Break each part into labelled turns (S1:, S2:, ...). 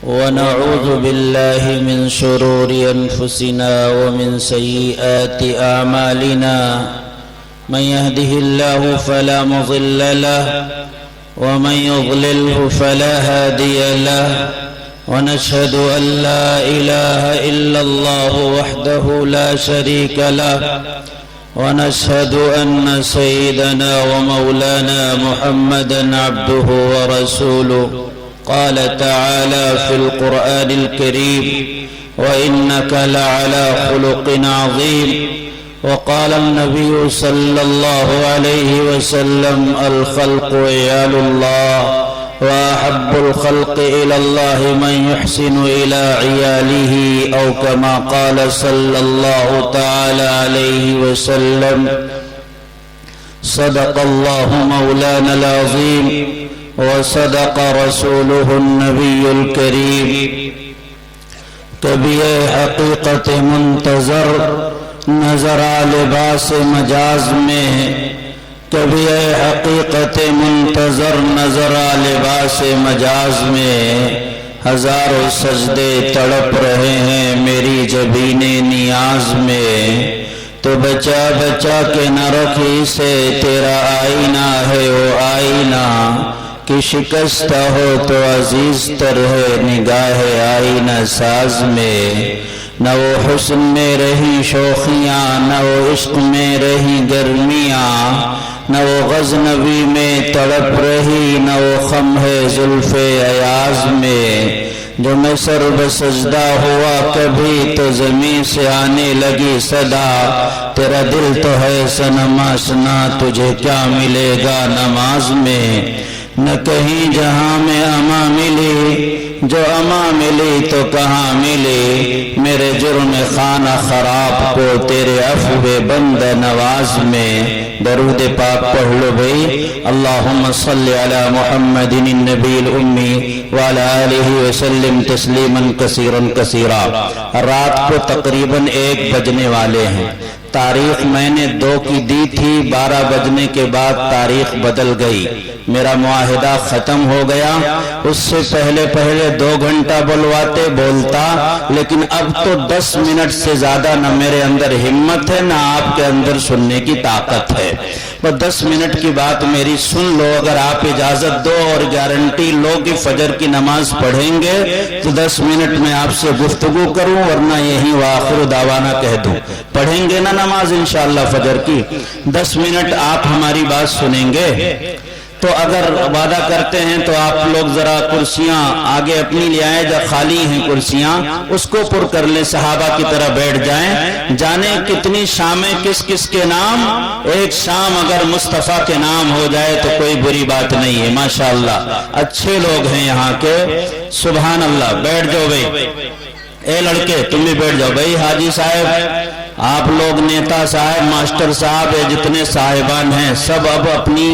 S1: ونعوذ بالله من شرور أنفسنا ومن سيئات أعمالنا من يهده الله فلا مضل له ومن يضلله فلا هادي له ونشهد أن لا إله إلا الله وحده لا شريك له ونشهد أن سيدنا ومولانا محمدًا عبده ورسوله قال تعالى في القرآن الكريم وإنك لعلى خلق عظيم وقال النبي صلى الله عليه وسلم الخلق عيال الله وأحب الخلق إلى الله من يحسن إلى عياله أو كما قال صلى الله تعالى عليه وسلم صدق الله مولانا العظيم وصدق رسوله النبي الكريم کبھی حقیقت منتظر نظر لباس مجاز میں کبھی حقیقت منتظر نظر لباس مجاز میں ہزاروں سجدے تڑپ رہے ہیں میری جبین نیاز میں تو بچا بچا کے نہ رکھی سے تیرا آئینہ ہے وہ آئینہ کہ شکستہ ہو تو عزیز تر ہے نگاہ آئینہ ساز میں نہ وہ حسن میں رہی شوخیاں نہ وہ عشق میں رہی گرمیاں نہ وہ غزنوی میں تڑپ رہی نہ وہ خم ہے زلف ایاز میں جو میں سر بسجدہ ہوا کبھی تو زمین سے آنے لگی صدا تیرا دل تو ہے صنم آشنا تجھے کیا ملے گا نماز میں نہ کہیں جہاں میں اما ملی جو اما ملی تو کہاں ملی میرے جرم خانہ خراب کو تیرے عفو بند نواز میں درود پاک پڑھ لو بھئی اللہم صلی علی محمد النبی الامی وعلی آلہ وسلم تسلیما کثیرا کثیرا۔ رات کو تقریباً 1 بجنے والے ہیں۔ تاریخ میں نے 2 کی دی تھی، 12 بجنے کے بعد تاریخ بدل گئی، میرا معاہدہ ختم ہو گیا۔ اس سے پہلے 2 گھنٹہ بلواتے بولتا، لیکن اب تو 10 منٹ سے زیادہ نہ میرے اندر ہمت ہے نہ آپ کے اندر سننے کی طاقت ہے۔ بس 10 منٹ کی بات میری سن لو، اگر آپ اجازت دو اور گارنٹی لو کہ فجر کی نماز پڑھیں گے تو 10 منٹ میں آپ سے گفتگو کروں، ورنہ یہی وآخر دعوانا کہہ دوں۔ پڑھیں گے نا نماز انشاءاللہ فجر کی، 10 منٹ آپ ہماری بات سنیں گے تو اگر وعدہ کرتے ہیں تو آپ لوگ ذرا کرسیاں آگے اپنی لے آئیں، جو خالی ہیں کرسیاں اس کو پر کر لیں، صحابہ کی طرح بیٹھ جائیں۔ جانے کتنی شامیں کس کس کے نام، ایک شام اگر مصطفیٰ کے نام ہو جائے تو کوئی بری بات نہیں ہے۔ ماشاءاللہ اچھے لوگ ہیں یہاں کے، سبحان اللہ۔ بیٹھ جاؤ بھئی، اے لڑکے تم بھی بیٹھ جاؤ بھئی، حاجی صاحب آپ لوگ، نیتا صاحب، ماسٹر صاحب، جتنے صاحبان ہیں سب اب اپنی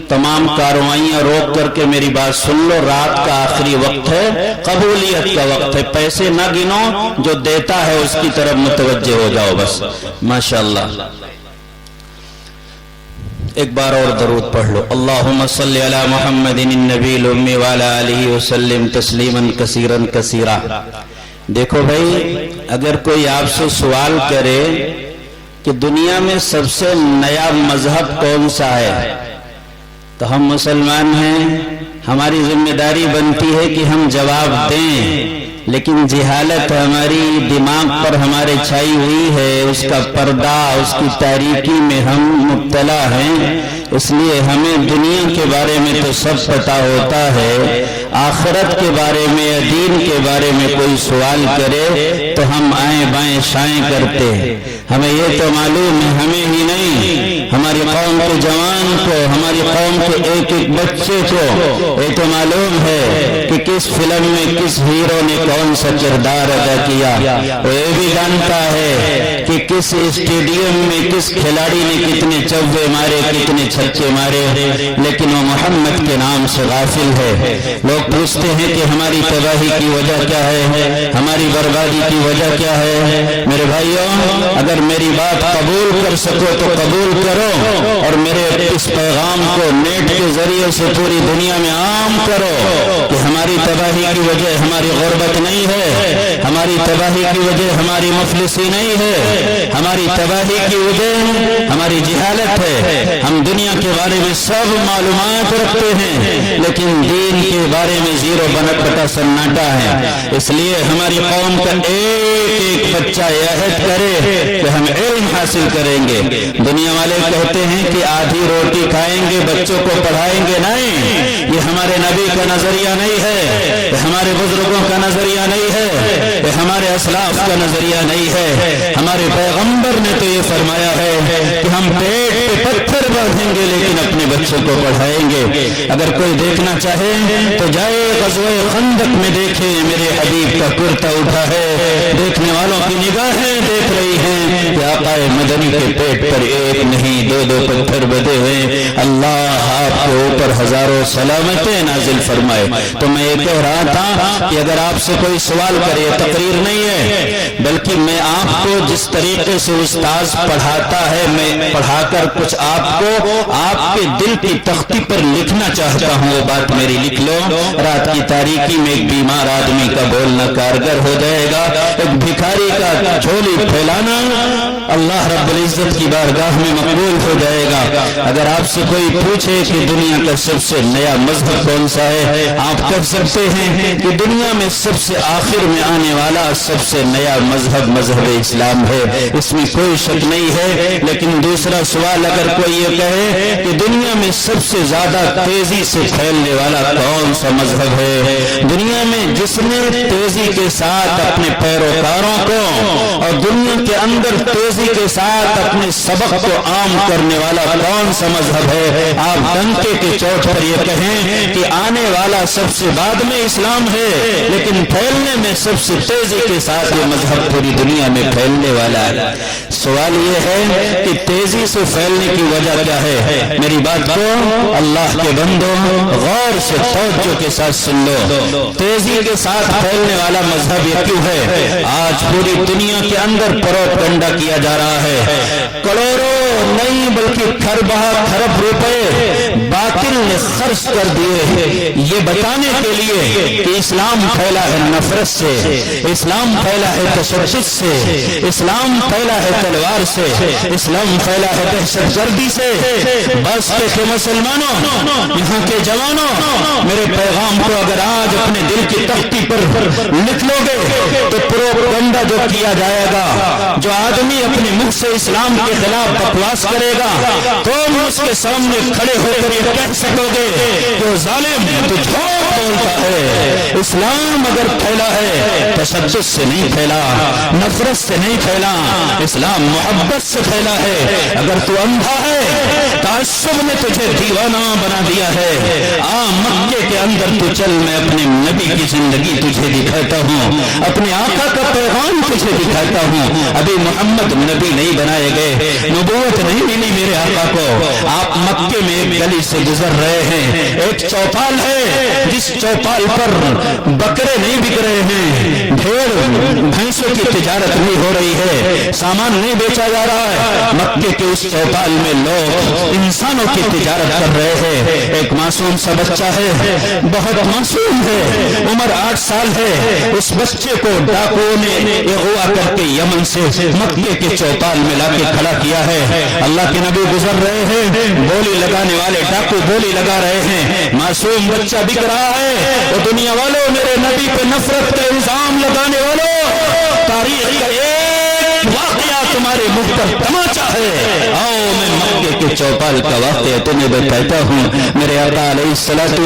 S1: تمام کارروائیاں روک کر کے میری بات سن لو۔ رات کا آخری وقت ہے، قبولیت کا وقت ہے، پیسے نہ گنو، جو دیتا ہے اس کی طرف متوجہ ہو جاؤ بس۔ ماشاءاللہ ایک بار اور درود پڑھ لو، اللہم صلی علی محمد النبی الامی وعلی آلہ وسلم تسلیما کثیرا کثیرا۔ دیکھو بھائی، اگر کوئی آپ سے سوال کرے کہ دنیا میں سب سے نیا مذہب کون سا ہے تو ہم مسلمان ہیں، ہماری ذمہ داری بنتی ہے کہ ہم جواب دیں، لیکن جہالت ہماری دماغ پر ہمارے چھائی ہوئی ہے، اس کا پردہ، اس کی تاریکی میں ہم مبتلا ہیں، اس لیے ہمیں دنیا کے بارے میں تو سب پتہ ہوتا ہے، آخرت کے بارے میں، دین کے بارے میں کوئی سوال کرے تو ہم آئیں بائیں شائیں کرتے ہیں۔ ہمیں یہ تو معلوم ہے، ہمیں ہی نہیں، ہماری قوم کے جوان کو، ہماری قوم کے ایک ایک بچے کو یہ تو معلوم ہے کہ کس فلم میں کس ہیرو نے کون سا کردار ادا کیا، وہ یہ بھی جانتا ہے کہ کس اسٹیڈیم میں کس کھلاڑی نے کتنے چوکے مارے، کتنے چھکے مارے، لیکن وہ محمد کے نام سے غافل ہے۔ لوگ پوچھتے ہیں کہ ہماری تباہی کی وجہ کیا ہے، ہماری بربادی کی وجہ کیا ہے۔ میرے بھائیوں، اگر اگر میری بات قبول کر سکو تو قبول کرو اور میرے اس پیغام کو نیٹ کے ذریعے سے پوری دنیا میں عام کرو کہ ہماری تباہی کی وجہ ہماری غربت نہیں ہے، ہماری تباہی کی وجہ ہماری مفلسی نہیں ہے، ہماری تباہی کی وجہ ہماری جہالت ہے۔ ہم دنیا کے بارے میں سب معلومات رکھتے ہیں لیکن دین کے بارے میں زیرو بٹا سناٹا ہے۔ اس لیے ہماری قوم کا ایک بچہ یہ عہد کرے کہ ہم علم حاصل کریں گے۔ دنیا والے کہتے ہیں کہ آدھی روٹی کھائیں گے، بچوں کو پڑھائیں گے، نہیں، یہ ہمارے نبی کا نظریہ نہیں ہے، یہ ہمارے بزرگوں کا نظریہ نہیں ہے، یہ ہمارے اسلاف کا نظریہ نہیں ہے۔ ہمارے پیغمبر نے تو یہ فرمایا ہے کہ ہم پیٹ پہ پتھر باندھیں گے لیکن اپنے بچوں کو پڑھائیں گے۔ اگر کوئی دیکھنا چاہے تو جائے غزوہ خندق میں دیکھے، میرے حبیب کا کرتا اٹھا ہے، دیکھنے والوں کی نگاہیں دیکھ رہی ہیں کہ آقا مدنی کے پیٹ پر ایک نہیں دو پتھر بدے ہوئے۔ اللہ آپ کے اوپر ہزاروں سلامتیں نازل فرمائے۔ تو میں یہ کہہ رہا تھا کہ اگر آپ سے کوئی سوال کرے، تقریر نہیں ہے بلکہ میں آپ کو جس طریقے سے استاذ پڑھاتا ہے، میں پڑھا کر کچھ آپ کو آپ کے دل کی تختی پر لکھنا چاہتا ہوں، وہ بات میری لکھ لو۔ رات کی تاریکی میں ایک بیمار آدمی کا بولنا کارگر ہو جائے گا، ایک بھکاری کا جھولی پھیلانا اللہ رب العزت کی بارگاہ میں مقبول ہو جائے گا۔ اگر آپ سے کوئی پوچھے کہ دنیا کا سب سے نیا مذہب کون سا ہے، آپ کہہ سکتے ہیں کہ دنیا میں سب سے آخر میں آنے والا سب سے نیا مذہب مذہب اسلام ہے، اس میں کوئی شک نہیں ہے۔ لیکن دوسرا سوال اگر کوئی یہ کہے کہ دنیا میں سب سے زیادہ تیزی سے پھیلنے والا کون سا مذہب ہے، دنیا میں جس نے تیزی کے ساتھ اپنے پیروکاروں کو اور دنیا کے اندر تیزی کے ساتھ اپنے سبق کو عام کرنے والا کون سا مذہب ہے، آپ ڈنکے کے چوٹ پر یہ کہیں کہ آنے والا سب سے بعد میں اسلام ہے لیکن پھیلنے میں سب سے تیزی کے ساتھ یہ مذہب پوری دنیا میں پھیلنے والا ہے۔ سوال یہ ہے کہ تیزی سے پھیلنے کی وجہ کیا ہے؟ میری بات کو اللہ کے بندوں غور سے توجہ کے ساتھ سن لو۔ تیزی کے ساتھ پھیلنے والا مذہب یہ کیوں ہے؟ آج پوری دنیا کے اندر پروپیگنڈا کیا جا رہا ہے، کروڑوں نہیں بلکہ کھرب روپے باطل نے خرچ کر دیے یہ بتانے کے لیے کہ اسلام پھیلا ہے نفرت سے، اسلام پھیلا ہے تشدد سے، اسلام پھیلا ہے تلوار سے، اسلام پھیلا ہے دہشت گردی سے۔ بس کہ مسلمانوں، یہاں کے جوانوں، میرے پیغام کو اگر آج اپنے دل کی تختی پر لکھ لو گے تو پروپیگنڈا جو کیا جائے گا، جو آدمی اپنے منہ سے اسلام کے خلاف بکواس کرے گا، تم اس کے سامنے کھڑے ہو کر یہ کہہ سکو گے کہ وہ ظالم تو جھوٹ بولتا ہے۔ اسلام اگر پھیلا ہے تشدد سے نہیں پھیلا، نفرت سے نہیں پھیلا، اسلام محبت سے پھیلا ہے۔ اگر تو اندھا ہے، تعصب نے تجھے دیوانہ بنا دیا ہے، مکے کے اندر تو چل، میں اپنے نبی کی زندگی تجھے دکھاتا ہوں، اپنے آقا کا پیغام تجھے دکھاتا ہوں۔ ابھی محمد نبی نہیں بنائے گئے، نبوت نہیں ملی میرے آقا کو۔ آپ مکے میں ایک گلی سے گزر رہے ہیں، ایک چوپال ہے جس چوپال پر بکرے نہیں بک رہے ہیں، بھیڑ بھینسوں کی تجارت نہیں ہو رہی ہے، سامان نہیں بیچا جا رہا ہے۔ مکے کے اس چوپال میں لوگ انسانوں کی تجارت کر رہے ہیں۔ ایک معصوم سا بچہ ہے، بہت معصوم ہے، عمر 8 سال ہے۔ اس بچے کو ڈاکوؤں نے اغوا کر کے یمن سے مکے کے چوپال میں لا کے کھڑا کیا ہے۔ اللہ کے نبی گزر رہے ہیں، بولی لگانے والے ڈاکو بولی لگا رہے ہیں، معصوم بچہ بک رہا ہے۔ وہ دنیا والوں، میرے نبی پہ نفرت کا الزام لگانے والوں، تاریخ کا ایک واقعہ تمہارے منہ پر تماچا ہے۔ آؤ میں مکے کے چوپال کا واقعہ تمہیں بتاتا ہوں۔ میرے آقا علیہ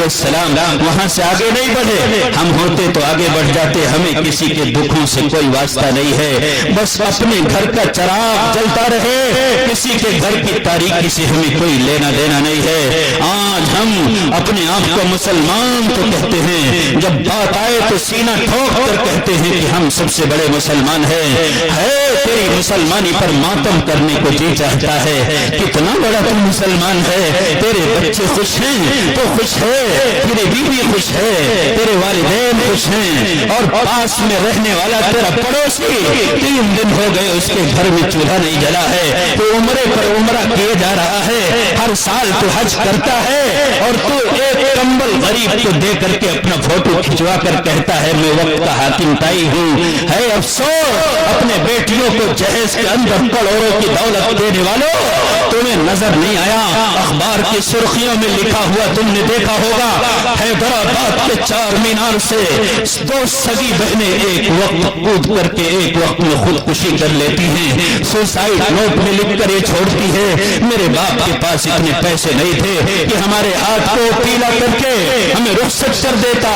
S1: السلام وہاں سے آگے نہیں بڑھے، ہم ہوتے تو آگے بڑھ جاتے، ہمیں کسی کے دکھوں سے کوئی واسطہ نہیں ہے، بس اپنے گھر کا چراغ جلتا رہے، کسی کے گھر کی تاریکی سے ہمیں کوئی لینا دینا نہیں ہے۔ آج ہم اپنے آپ کو مسلمان تو کہتے ہیں، جب بات آئے تو سینہ ٹھوک کر کہتے ہیں کہ ہم سب سے بڑے مسلمان ہیں۔ ہے تیری مسلمانی پر ماتم کرنے کو جی چاہتا ہے، کتنا
S2: بڑا تو مسلمان ہے، تیرے بچے خوش ہیں تو خوش ہے، تیری بیوی خوش ہے، تیرے والدین خوش ہیں، اور پاس میں رہنے والا تیرا پڑوسی 3 دن ہو گئے اس کے گھر میں چولہا نہیں جلا ہے، تو عمرے پر عمرہ کیے جا رہا ہے، ہر سال تو حج کرتا ہے، اور تو ایک کمبل غریب کو دے کر کے اپنا فوٹو کھنچوا کر کہتا ہے میں وقت کا حاکم تائی ہوں۔ ہے افسوس اپنے بیٹیوں کو جہیز کے اندر کروڑوں کی دولت دینے والوں، تمہیں نظر نہیں آیا؟ اخبار کی سرخیوں میں لکھا ہوا تم نے دیکھا ہوگا، حیدرآباد کے 4 مینار سے 2 سگی بہنیں ایک وقت کود کر کے ایک وقت میں خودکشی کر لیتی ہیں، سوسائڈ نوٹ میں لکھ کر یہ چھوڑتی ہے میرے باپ کے پاس اتنے پیسے نہیں تھے کہ ہمارے ہاتھ کو پیلا کر کے ہمیں رخصت کر دیتا،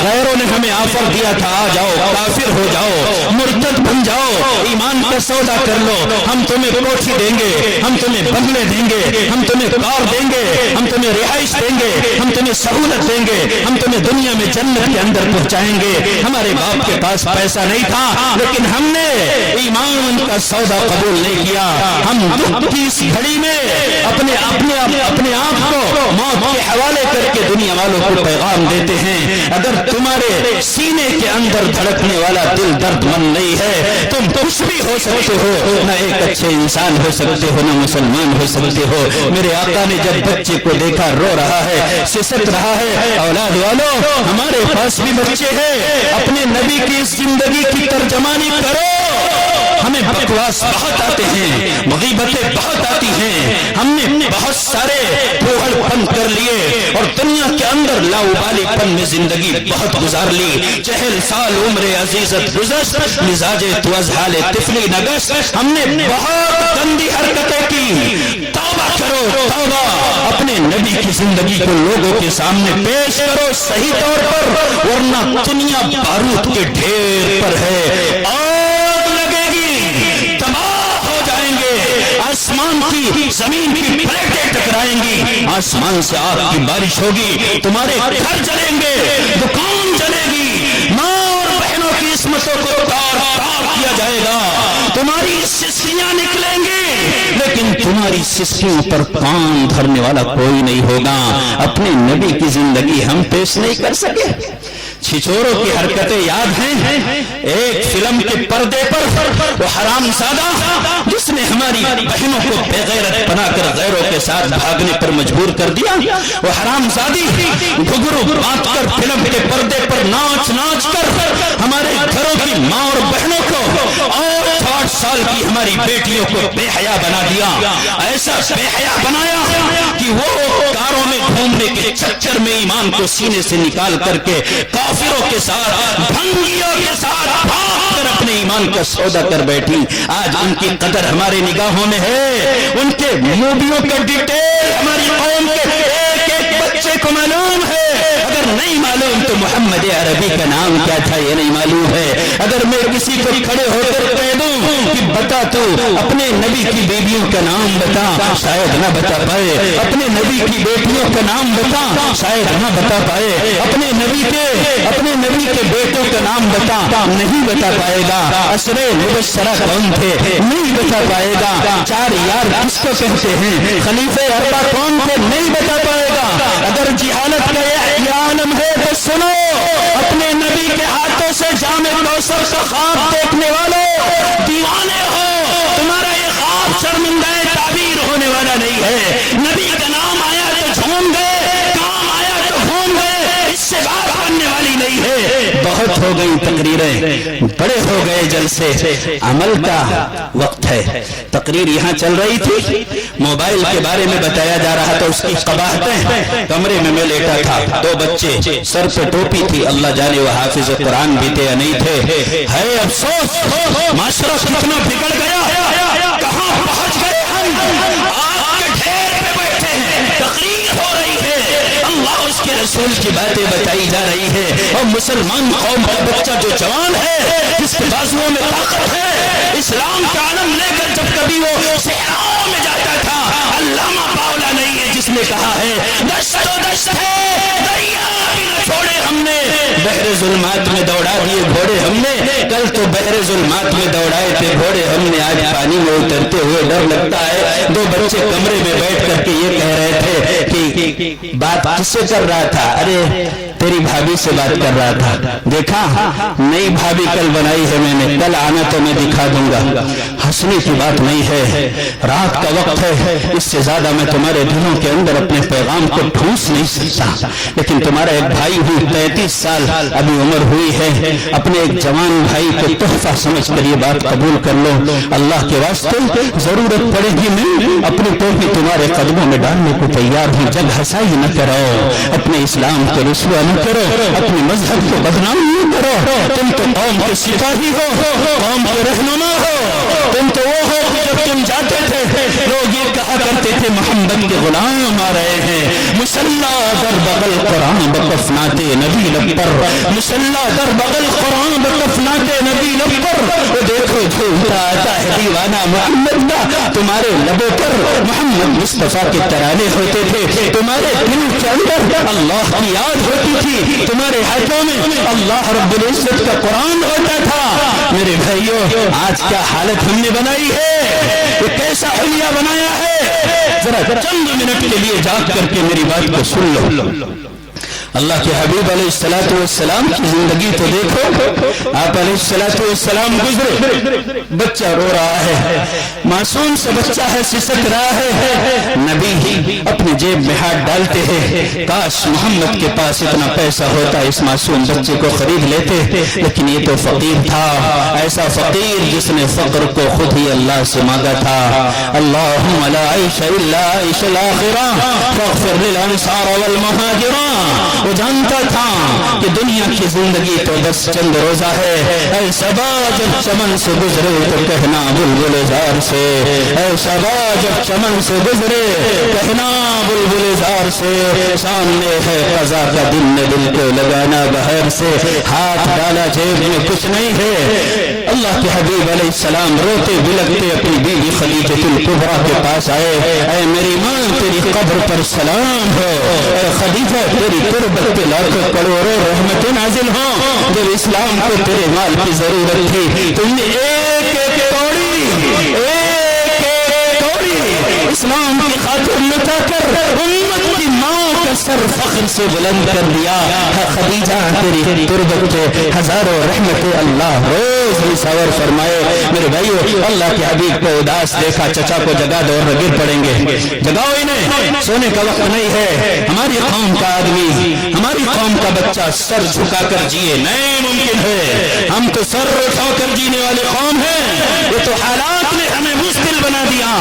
S2: غیروں نے ہمیں آفر دیا تھا آ جاؤ کافر ہو جاؤ مرتد بن جاؤ ایمان کا سودا کر لو، ہم تمہیں کوٹھی دیں گے، ہم تمہیں بنگلے دیں گے، ہم تمہیں کار دیں گے، ہم تمہیں رہائش دیں گے، ہم تمہیں سہولت دیں گے، ہم تمہیں دنیا میں جنت کے اندر پہنچائیں گے۔ ہمارے باپ کے پاس پیسہ نہیں تھا لیکن ہم نے ایمان کا سودا قبول نہیں کیا، ہم اس گھڑی میں اپنے آپ کو موت کے حوالے کر کے دنیا والوں کو پیغام دیتے ہیں اگر تمہارے سینے کے اندر دھڑکنے والا دل درد مند نہیں ہے تم کچھ بھی ہو سکتے ہو، نہ ایک اچھے انسان ہو سکتے ہو، نہ مسلمان ہو سکتے ہو۔ میرے آقا نے جب بچے کو دیکھا رو رہا ہے سسک رہا ہے، اولاد والوں ہمارے پاس بھی بچے ہیں، اپنے نبی کی زندگی کی ترجمانی کرو۔ ہمیں بکواس بہت آتے ہیں، مغیبتیں بہت آتی ہیں، ہم نے بہت سارے پوہڑ پن کر لیے اور دنیا کے اندر لاؤبالی پن میں زندگی بہت گزار لی، 40 سال عمر عزیزت گزشت، مزاج تو از حال طفلی نگشت، ہم نے بہت گندی حرکتیں کی۔ توبہ کرو توبہ، اپنے نبی کی زندگی کو لوگوں کے سامنے پیش کرو صحیح طور پر، ورنہ دنیا بارود کے ڈھیر پر ہے، آگ لگے گی، تباہ ہو جائیں گے، آسمان کی زمین کی پلیٹیں ٹکرائیں گی، آسمان سے آگ کی بارش ہوگی، تمہارے گھر جلیں گے، دکان جلے گی، ماں اور بہنوں کی عصمتوں کو تار تار کیا جائے گا، تمہاری سسکیاں نکلیں گی لیکن تمہاری سسکیوں پر کان دھرنے والا کوئی نہیں ہوگا۔ اپنے نبی کی زندگی ہم پیش نہیں کر سکے۔ چھچوروں کی حرکتیں یاد ہیں؟ ایک فلم کے پردے پر وہ حرام زادہ جس نے ہماری بہنوں کو بے غیرت بنا کر غیروں کے ساتھ بھاگنے پر مجبور کر دیا، وہ حرام زادی گھگرو بات کر فلم کے پردے پر ناچ ناچ کر ہمارے گھروں کی ماں اور بہنوں کو اور 8 سال کی ہماری بیٹیوں کو بے حیا بنا دیا، ایسا بے حیا بنایا کہ وہ کاروں میں گھومنے کے چکر میں ایمان کو سینے سے نکال کر کے کافروں کے ساتھ بھنگیوں کے ساتھ بھاگ کر اپنے ایمان کا سودا کر بیٹھی۔ آج ان کی قدر ہمارے نگاہوں میں ہے، ان کے موویوں کا ڈیٹیل ہماری قوم کے ایک ایک بچے کو معلوم ہے، اگر نہیں معلوم تو محمد عربی کا نام کیا تھا یہ نہیں معلوم ہے۔ اگر میں کسی کو کھڑے ہو کر کہہ دوں کہ بتا تو اپنے نبی کی بیویوں کا نام بتا، شاید نہ بتا پائے، اپنے نبی کی بیٹیوں کا نام بتا، شاید نہ بتا پائے، اپنے نبی کے بیٹوں کا نام بتا، نہیں بتا پائے گا، عشرے مبشرہ کون تھے نہیں بتا پائے گا، 4 یار کس کو کہتے ہیں، خلیفہ اربع کون تھے نہیں بتا پائے گا۔ اگر جہالت کا یہ عالم ہے تو سنو، اپنے نبی کے ہاتھوں سے جام کوثر کا خواب دیکھنے والوں دیوانے ہو، تمہارا یہ خواب شرمندہ تعبیر ہونے والا نہیں ہے۔ نبی کا نام آیا تو جھوم گئے، کام آیا تو گھوم گئے، اس سے بات بننے والی نہیں ہے۔ بہت ہو گئی تقریریں، بڑے ہو گئے جلسے، عمل کا وقت ہے۔ تقریر یہاں چل رہی تھی، موبائل کے بارے میں بتایا جا رہا تھا، اس کی قباحتیں، کمرے میں لیٹا تھا، 2 بچے، سر پہ ٹوپی تھی، اللہ جانے وہ حافظ قرآن بھی تھے یا نہیں تھے۔ ہے افسوس معاشرہ کتنا بگڑ گیا، کہاں پہنچ گئے ہم، آگ کے ڈھیر پہ بیٹھے ہیں، تقریر ہو رہی ہے، اللہ اس کے رسول کی باتیں بتائی جا رہی ہے، اور مسلمان قوم کا بچہ جو جوان ہے، جس کے بازوؤں میں طاقت ہے، اسلام کا علم لے کر جب کبھی وہ صحراؤں میں جاتا تھا، علامہ باولا نہیں ہے جس نے کہا ہے دشت و دشت ہے دریا بھی نہ چھوڑے ہم نے بحر ظلمات میں دوڑا دیے گھوڑے ہم نے کل تو بحر ظلمات میں دوڑائے تھے گھوڑے ہم نے آج پانی میں اترتے ہوئے ڈر لگتا ہے دو بچے کمرے میں بیٹھ کر کے یہ کہہ رہے تھے کہ بات کس سے کر رہا تھا ارے تیری بھابھی سے بات کر رہا تھا دیکھا نئی بھابھی کل بنائی ہے میں نے کل آنا تو میں دکھا دوں گا ہنسنے کی بات نہیں ہے رات کا وقت ہے اس سے زیادہ میں تمہارے دلوں کے اندر اپنے پیغام کو ٹھونس نہیں سکتا لیکن تمہارا ایک بھائی ہوئی 33 سال ابھی عمر ہوئی ہے اپنے ایک جوان بھائی کو تحفہ سمجھ کر یہ بات قبول کر لو اللہ کے واسطے ضرورت پڑے گی میں اپنی ٹوپی تمہارے قدموں میں ڈالنے کو تیار ہوں جگ ہنسائی نہ کرو اپنے اسلام کو رسوا نہ کرو اپنے مذہب کو بدنام نہ کرو تم تو قوم کے سپاہی ہو قوم کے رہنما ہو تم تو وہ ہو جب تم جاتے تھے لوگ یہ کہا کرتے تھے محمد کے غلام آ رہے ہیں مسلح در بغل قرآن بکفنات نبی لب پر مسلح در بغل قرآن بکفنات نبی لب پر وہ دیکھو جھوٹا آتا ہے دیوانہ محمد کا تمہارے لبوں پر محمد مصطفیٰ کے ترانے ہوتے تھے تمہارے دل کے اندر اللہ کی یاد ہوتی تھی تمہارے ہاتھوں میں اللہ رب العزت کا قرآن ہوتا تھا میرے بھائیوں آج کیا حالت ہم نے بنائی ہے یہ کیسا حلیہ بنایا ہے ذرا چند منٹ کے لیے جاگ کر کے میری بات کو سن لو اللہ کے حبیب علیہ السلام کی زندگی تو دیکھو آپ علیہ السلام گزرے بچہ رو رہا ہے معصوم سے بچہ ہے سسک رہا ہے نبی ہی اپنی جیب میں ہاتھ ڈالتے ہیں کاش محمد کے پاس اتنا پیسہ ہوتا اس معصوم بچے کو خرید لیتے لیکن یہ تو فقیر تھا ایسا فقیر جس نے فقر کو خود ہی اللہ سے مانگا تھا اللہم لا عیش الا عیش الاخرہ فاغفر للانصار والمہاجران وہ جانتا تھا کہ دنیا کی زندگی تو بس چند روزہ ہے اے صبا جب چمن سے گزرے تو کہنا بلبل زار سے اے صبا جب چمن سے گزرے کہنا بلبل زار سے سامنے ہے قضا کا دن میں دل کو لگانا بہر سے ہاتھ ڈالا جیب میں کچھ نہیں ہے اللہ کے حبیب علیہ السلام روتے بلکتے اپنی بیوی خدیجہ الکبریٰ کے پاس آئے اے میری ماں تیری قبر پر سلام ہو اے خدیجہ تیری قربت پہ لاکھوں کروڑوں رحمتیں نازل ہوں جب اسلام کو تیرے مال کی ضرورت تھی تم نے ایک ایک توڑی اسلام کی خاطر لٹا کر امت کی ماں کا سر فخر سے بلند کر دیا خدیجہ تیری قربت پہ ہزاروں رحمتیں اللہ روز نثار فرمائے میرے بھائیو اللہ کے حبیب کو اداس دیکھا چچا کو جگا دو اور گر پڑیں گے جگاؤ انہیں سونے کا وقت نہیں ہے ہماری قوم کا آدمی ہماری قوم کا بچہ سر جھکا کر جیے نہیں ممکن ہے ہم تو سر اٹھا کر جینے والے قوم ہیں یہ تو حالات نے ہمیں مشکل بنا دیا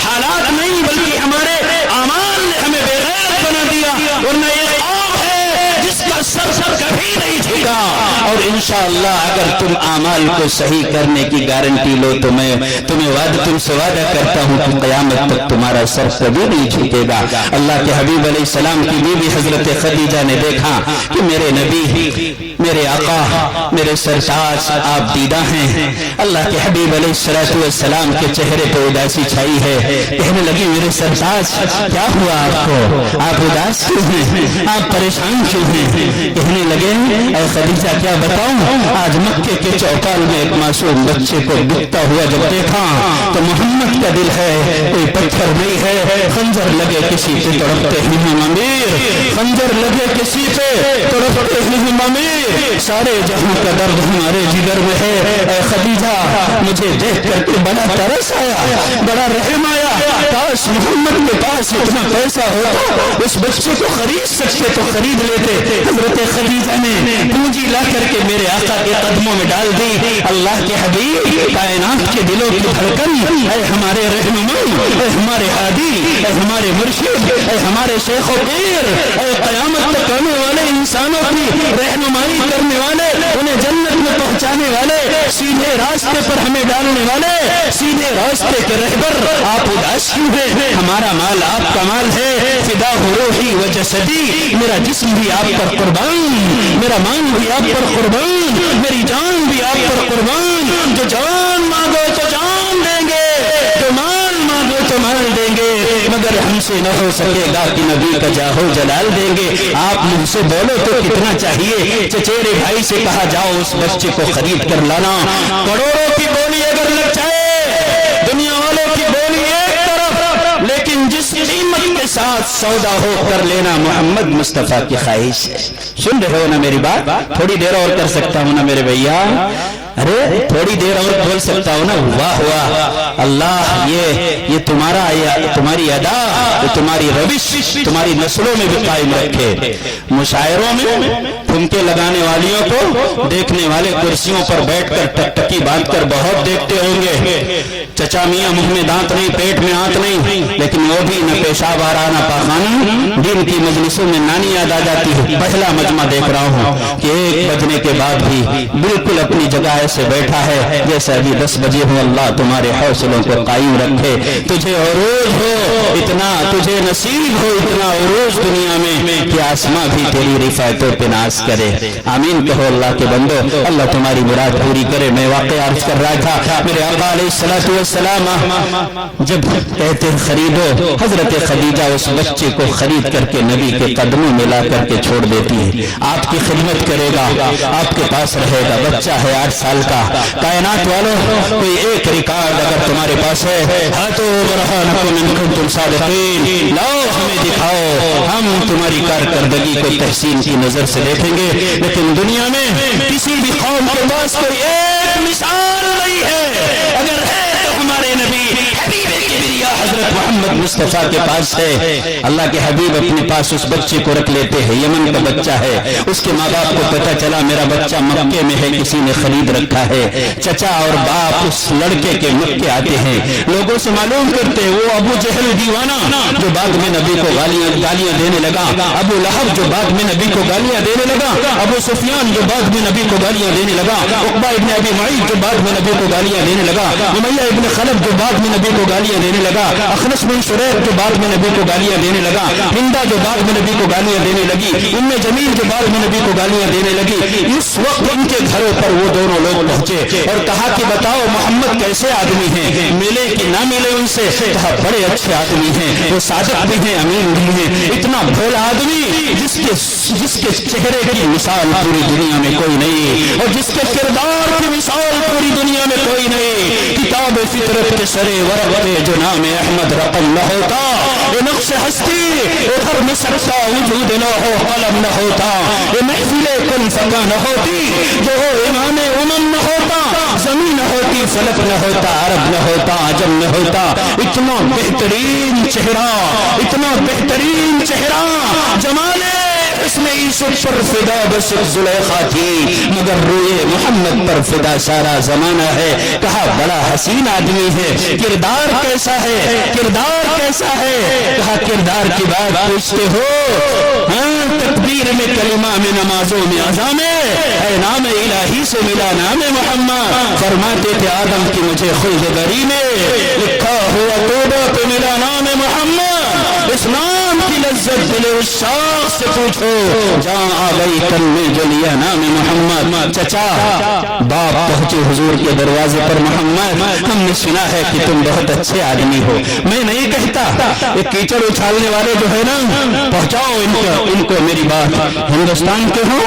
S2: حالات نہیں بلکہ ہمارے اعمال نے ہمیں بے غیرت بنا دیا ورنہ یہ قوم ہے جس کا سر کبھی نہیں جھکا اور انشاءاللہ اگر تم اعمال کو صحیح کرنے کی گارنٹی لو تو میں تم سے وعدہ کرتا ہوں کہ قیامت تک تمہارا سر کبھی نہیں جھکے گا اللہ کے حبیب علیہ السلام کی بیوی حضرت خدیجہ نے دیکھا کہ میرے نبی میرے آقا میرے سرتاج آپ دیدہ ہیں اللہ کے حبیب علیہ السلام کے چہرے پہ اداسی چھائی ہے کہنے لگی میرے سرتاج کیا ہوا آپ کو آپ اداس کیوں ہیں آپ پریشان کیوں ہیں کہنے لگے اے خدیجہ کیا بتاؤں آج مکے کے چوپال میں ایک معصوم بچے کو بکتا ہوا جب دیکھا تو محمد کا دل ہے کوئی پتھر نہیں ہے خنجر لگے کسی پہ تڑپتے ہی ہم امیر خنجر لگے کسی پہ تڑپتے ہی ہم امیر سارے جہاں کا درد ہمارے جگر میں ہے اے خدیجہ مجھے دیکھ کر کے بڑا ترس آیا بڑا رحم آیا کاش محمد کے پاس اتنا پیسہ ہوتا اس بچے کو خرید سکتے تو خرید لیتے حضرت خدیجہ نے پونجی لا کر کے میرے آقا کے قدموں میں ڈال دی اللہ کے حبیب کائنات کے دلوں کی دھڑکن اے ہمارے رہنما اے ہمارے ہادی اے ہمارے مرشد اے ہمارے شیخ و پیر اے قیامت تک آنے والے انسانوں کی رہنمائی کرنے والے انہیں جنت میں پہنچانے والے سیدھے راستے پر ہمیں ڈالنے والے سیدھے راستے کے رہبر آپ اداس کیوں ہیں ہمارا مال آپ کا مال ہے فدا روحی و جسدی میرا جسم بھی آپ پر قربان میرا مان بھی آپ پر قربان میری جان بھی آپ پر قربان جو جان مانگو تو جان دیں گے جو مال مانگو تو مال دیں گے مگر ہم سے نہ ہو سکے گا کہ نبی کا جاہو جلال دیں گے. آپ مجھ سے بولو تو کتنا چاہیے. چچیرے بھائی سے کہا جاؤ اس بچے کو خرید کر لانا. کروڑوں کی بولی اگر لگ جائے, دنیا والوں کی بولی ایک طرف, لیکن جس قیمت کے ساتھ سودا ہو کر لینا محمد مصطفیٰ کی خواہش ہے. سن رہے ہو نا میری بات؟ تھوڑی دیر اور کر سکتا ہوں نا میرے بھیا؟ ارے تھوڑی دیر اور بول سکتا ہوں نا؟ واہ واہ اللہ, یہ تمہاری ادا, یہ تمہاری روش تمہاری نسلوں میں بھی قائم رکھے. مشاعروں میں ٹھمکے لگانے والیوں کو دیکھنے والے کرسیوں پر بیٹھ کر ٹکٹکی باندھ کر بہت دیکھتے ہوں گے. چچا میاں منہ میں دانت نہیں, پیٹ میں آنت نہیں, لیکن وہ بھی نہ پیشاب آ رہا نہ پاخانہ. دین کی مجلسوں میں نانی یاد آ جاتی ہے. پہلا مجمع دیکھ رہا ہوں کہ 1 بجنے کے بعد بھی بالکل اپنی جگہ ایسے بیٹھا ہے جیسے ابھی 10 بجے ہو. اللہ تمہارے حوصلوں کو قائم رکھے. تجھے عروج ہو اتنا, تجھے نصیب ہو اتنا عروج دنیا میں کہ آسماں بھی تیری رفعتوں پہ ناز کرے. آمین کہو اللہ کے بندو. اللہ تمہاری مراد پوری کرے. میں واقعہ عرض کر رہا تھا, میرے آقا علیہ السلام جب کہتے خریدو, حضرت خدیجہ اس بچے کو خرید کر کے نبی کے قدموں میں لا کر کے چھوڑ دیتی ہے. آپ کی خدمت کرے گا, آپ کے پاس رہے گا. بچہ ہے 8 سال کا. کائنات والوں, کوئی ایک ریکارڈ اگر تمہارے پاس ہے, ہاتھوں برہانکم ان کنتم صادقین, لاؤ ہمیں دکھاؤ, ہم تمہاری کارکردگی کو تحسین کی نظر سے دیکھیں گے. لیکن دنیا میں کسی بھی قوم کے پاس کوئی ایک مثال نہیں ہے. اگر ہے تو ہمارے نبی حضرت محمد مصطفیٰ کے پاس ہے. اللہ کے حبیب اپنے پاس اس بچے کو رکھ لیتے ہیں. یمن کا بچہ ہے. اس کے ماں باپ کو پتہ چلا میرا بچہ مکے میں ہے, کسی نے خرید رکھا ہے. چچا اور باپ اس لڑکے کے مکے آتے ہیں, لوگوں سے معلوم کرتے وہ ابو جہل دیوانہ جو بعد میں نبی کو گالیاں دینے لگا, ابو لہب جو بعد میں نبی کو گالیاں دینے لگا, ابو سفیان جو بعد میں نبی کو گالیاں دینے لگا, عقبہ ابن ابی معیط جو بعد میں نبی کو گالیاں دینے لگا, امیہ ابن خلف جو بعد میں نبی کو گالیاں دینے لگا, اخنس بن شریح جو بعد میں نبی کو گالیاں دینے لگا, ہندا جو بعد میں نبی کو گالیاں دینے لگی, ام جمیل جو بعد میں نبی کو گالیاں دینے لگی. اس وقت ان کے گھروں پر وہ دونوں لوگ پہنچے اور کہا کہ بتاؤ محمد کیسے آدمی ہیں, ملے کہ نہ ملے ان سے؟ کہا بڑے اچھے آدمی ہیں, وہ صادق بھی ہیں, امین بھی ہیں. اتنا بھولا آدمی جس کے چہرے کی مثال پوری دنیا میں کوئی نہیں, اور جس کے کردار کی مثال پوری دنیا میں کوئی نہیں. کتاب فطرت کے سرے ورق پہ جو نام احمد رقم نہ ہوتا, یہ نقش ہستی ادھر میں سرسا وجود نہ ہو قلم نہ ہوتا, یہ محفل کن فقہ نہ ہوتی جو وہ امام امم نہ ہوتا, زمین نہ ہوتی فلک نہ ہوتا, عرب نہ ہوتا عجم نہ ہوتا. اتنا بہترین چہرہ, اتنا بہترین چہرہ, جمال حسن یوسف پر فدا بس زلیخا تھی, مگر روئے محمد پر فدا سارا زمانہ ہے. کہا بڑا حسین آدمی ہے, کردار کیسا ہے, کردار کیسا ہے؟ کہا کردار کی بات پوچھتے ہو, ہاں تکبیر میں کلمہ میں نمازوں میں اذان ہے, نام الہی سے ملا نام محمد. فرماتے تھے آدم کی مجھے خلد بری میں لکھا ہوا توبہ پہ ملا نام محمد. اس نام کی لذت دل عشاق سے پوچھو, جہاں آ گئی کل میں جو لیا نام محمد. چچا باپ پہنچے حضور کے دروازے پر, محمد ہم نے سنا ہے کہ تم بہت اچھے آدمی ہو. میں نہیں کہتا, یہ کیچڑ اچھالنے والے جو ہے نا, پہنچاؤ ان کو میری بات, ہندوستان کے ہو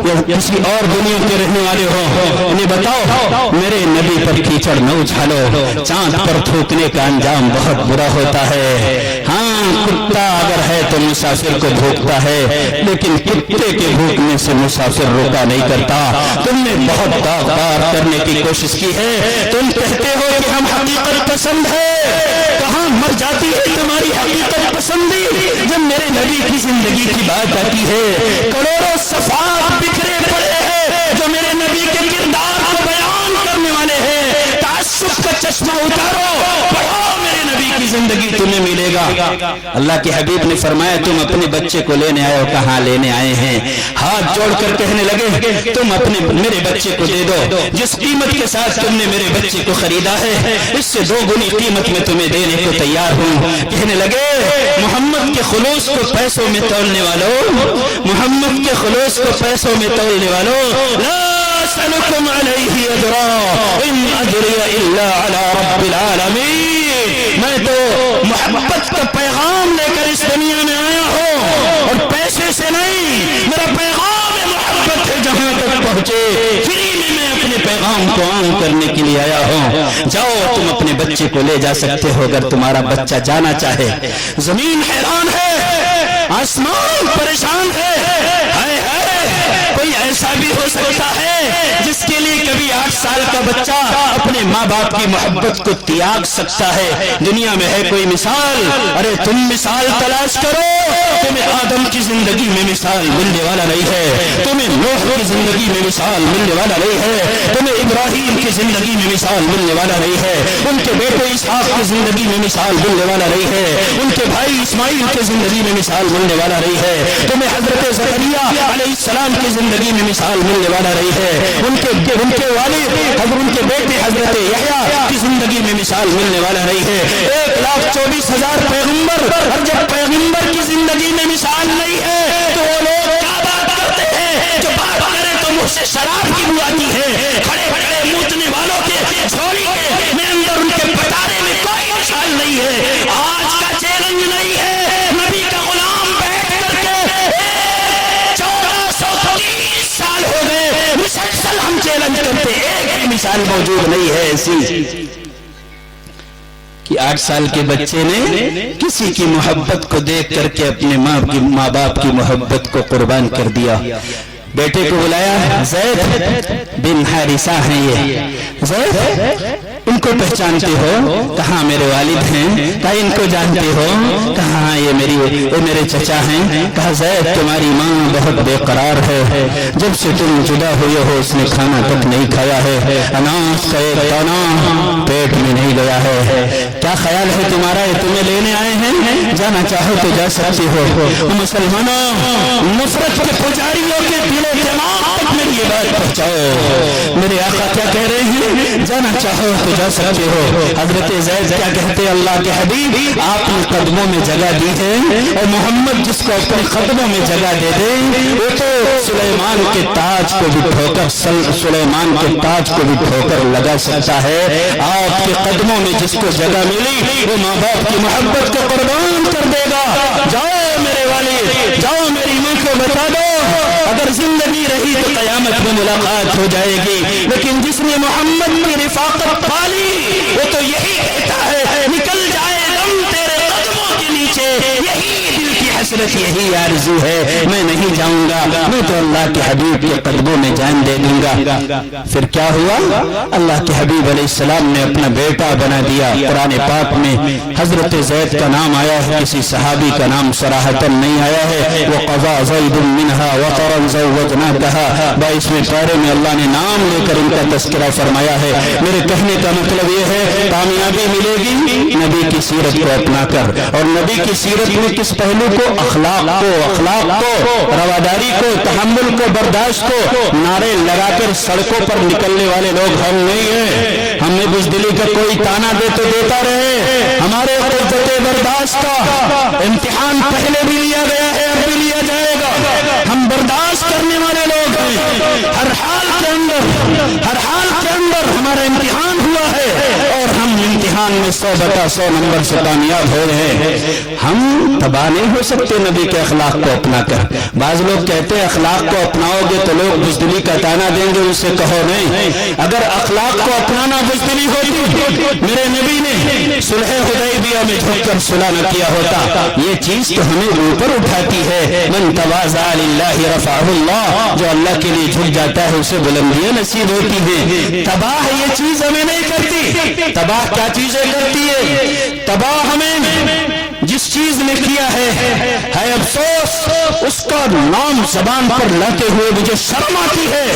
S2: یا کسی اور دنیا کے رہنے والے ہو, انہیں بتاؤ میرے نبی پر کیچڑ نہ اچھالو. چاند پر تھوکنے کا انجام بہت برا ہوتا ہے. ہاں کتا اگر ہے تو مسافر کو بھوکتا ہے, لیکن کتے کے بھوکنے سے مسافر روکا نہیں کرتا. تم نے بہت داغ دار کرنے کی کوشش کی ہے. تم کہتے ہو کہ ہم حقیقت پسند ہے, کہاں مر جاتی ہے تمہاری حقیقت پسندی جب میرے نبی کی زندگی کی بات آتی ہے. کروڑوں صفحات بکھرے پڑے ہیں جو میرے نبی کے کردار کو بیان کرنے والے ہیں. تعصب کا چشمہ اتارو, پڑھو میرے نبی کی زندگی تمہیں ملے گا. اللہ کے حبیب نے فرمایا تم اپنے بچے کو لینے آئے ہو, کہاں لینے آئے ہیں؟ ہاتھ جوڑ کر کہنے لگے تم اپنے میرے بچے کو دے دو, جس قیمت کے ساتھ تم نے میرے بچے کو خریدا ہے اس سے 2 گنی قیمت میں تمہیں دینے کو تیار ہوں. کہنے لگے محمد کے خلوص کو پیسوں میں تولنے والوں, محمد کے خلوص کو پیسوں میں تولنے والوں, لا اسألکم علیہ اجرا ان اجری الا علی رب العالمین. میں تو محبت کا پیغام لے کو عام کرنے کے لیے آیا ہوں. جاؤ تم اپنے بچے کو لے جا سکتے ہو اگر تمہارا بچہ جانا چاہے. زمین حیران ہے, آسمان پریشان ہے. کوئی ایسا بھی ہو سکتا ہے جس کے لیے کبھی 8 سال کا بچہ اپنے ماں باپ کی محبت کو تیاگ سکتا ہے؟ دنیا میں ہے کوئی مثال؟ ارے تم مثال تلاش کرو. تمہیں آدم کی زندگی میں مثال ملنے والا نہیں ہے, تمہیں نوح کی زندگی میں مثال ملنے والا نہیں ہے, تمہیں ابراہیم کی زندگی میں مثال ملنے والا نہیں ہے, ان کے بیٹے اسحاق کی زندگی میں مثال ملنے والا نہیں ہے, ان کے بھائی اسماعیل کی زندگی میں مثال ملنے والا نہیں ہے, تمہیں حضرت زکریا علیہ السلام کی زندگی میں مثال ملنے والا نہیں ہے, ان کے والد ان کے بیٹے حضرت یحییٰ کی زندگی میں مثال ملنے والا نہیں ہے. 1,24,000 پیغمبر, اور جب پیغمبر کی زندگی میں مثال نہیں ہے تو وہ لوگ کیا بات کرتے ہیں؟ جو بات کرے تو منہ سے شراب کی بو آتی ہے. کھڑے کھڑے موتنے والوں کے جھولی کے میں اندر ان کے پٹارے میں کوئی مثال نہیں ہے. آج کا چیلنج نہیں ہے, نبی کا غلام بیٹھ کر کے 1430 سال ہو گئے مسلسل ہم چیلنج کرتے, ایک بھی مثال موجود نہیں ہے ایسی کہ 8 سال کے بچے نے کسی کی محبت کو دیکھ کر کے اپنے ماں باپ کی محبت کو قربان کر دیا. بیٹے کو بلایا, زید بن حارثہ ہیں یہ. زید ان کو پہچانتے ہو؟ کہاں میرے والد ہیں. کہا ان کو جانتے ہو؟ کہاں یہ میرے چچا ہیں. کہا زید تمہاری ماں بہت بے قرار ہے, جب سے تم جدا ہوئے ہو اس نے کھانا تک نہیں کھایا ہے, اناج کا ایک دانہ پیٹ میں نہیں گیا ہے. کیا خیال ہے تمہارا؟ یہ تمہیں لینے آئے ہیں, جانا چاہو تو جا سکتے ہو. مسلمانوں, نصرت کے پجاریوں کے دل و دماغ تک میری یہ بات پہنچاؤ. میرے آقا کیا کہہ رہے ہیں؟ جانا چاہو تو جا سکتے ہو. حضرت زید کیا کہتے ہیں؟ اللہ کے حبیب آپ نے قدموں میں جگہ دی ہے, اور محمد جس کو اپنے قدموں میں جگہ دے دے وہ تو سلیمان کے تاج کو بھی ٹھوکر لگا سکتا ہے. آپ کے قدموں میں جس کو جگہ ملی وہ ماں باپ کی محبت کو قربان کر دے گا. جاؤ میرے والد, جاؤ میری ماں کو بتا دو اگر زندگی رہی تو قیامت میں ملاقات ہو جائے گی. لیکن جس نے محمد کی رفاقت پالی وہ تو یہی کہتا ہے نکل جائے دم تیرے قدموں کے نیچے. یہی دل کی حسرت, یہی آرزو ہے. میں نہیں جاؤں گا, میں تو اللہ کے حبیب کے قدموں میں جان دے دوں گا. پھر کیا ہوا؟ اللہ کے حبیب علیہ السلام نے اپنا بیٹا بنا دیا. قرآن پاک میں حضرت زید کا نام آیا ہے, کسی صحابی کا نام صراحتاً نہیں آیا ہے. وَقَضَى زَيْدٌ مِّنْهَا وَطَرًا زَوَّجْنَاكَهَا, 22ویں پارے میں اللہ نے نام لے کر ان کا تذکرہ فرمایا ہے. میرے کہنے کا مطلب یہ ہے کامیابی ملے گی نبی کی سیرت کو اپنا کر, اور نبی کی سیرت میں کس پہلو کو؟ اخلاق کو, رواداری کو, تحمل کو, برداشت کو. نعرے لگا کر سڑکوں پر نکلنے والے لوگ ہم نہیں ہیں. ہم نے بزدلی کا کوئی تانا دے تو دیتا رہے. ہمارے عزت برداشت کا امتحان پہلے بھی لیا گیا ہے, اب بھی لیا جائے گا. ہم برداشت کرنے والے لوگ ہیں. ہر حال کے اندر ہمارا امتحان ہوا ہے, اور ہم امتحان میں 100/100 نمبر سے کامیاب ہو رہے ہیں. ہم تباہ نہیں ہو سکتے نبی کے اخلاق کو اپنا کر. بعض لوگ کہتے ہیں اخلاق کو اپناؤ گے تو لوگ بزدلی کا تانا دیں گے. ان سے کہو نہیں, اگر اخلاق کو اپنانا بزدلی ہوتی میرے نبی نے صلح حدیبیہ میں جھک کر صلح نہ کیا ہوتا. یہ چیز تو ہمیں اوپر اٹھاتی ہے. من تواضع للہ رفعہ اللہ, جو اللہ کے لیے جھک جاتا ہے اسے بلندیاں نصیب ہوتی ہیں. تباہ یہ چیز ہمیں نہیں کرتی. تباہ کیا چیزیں کرتی ہے؟ تباہ ہمیں جس چیز نے کیا ہے افسوس, اس کا نام زبان پر لاتے ہوئے مجھے شرم آتی ہے.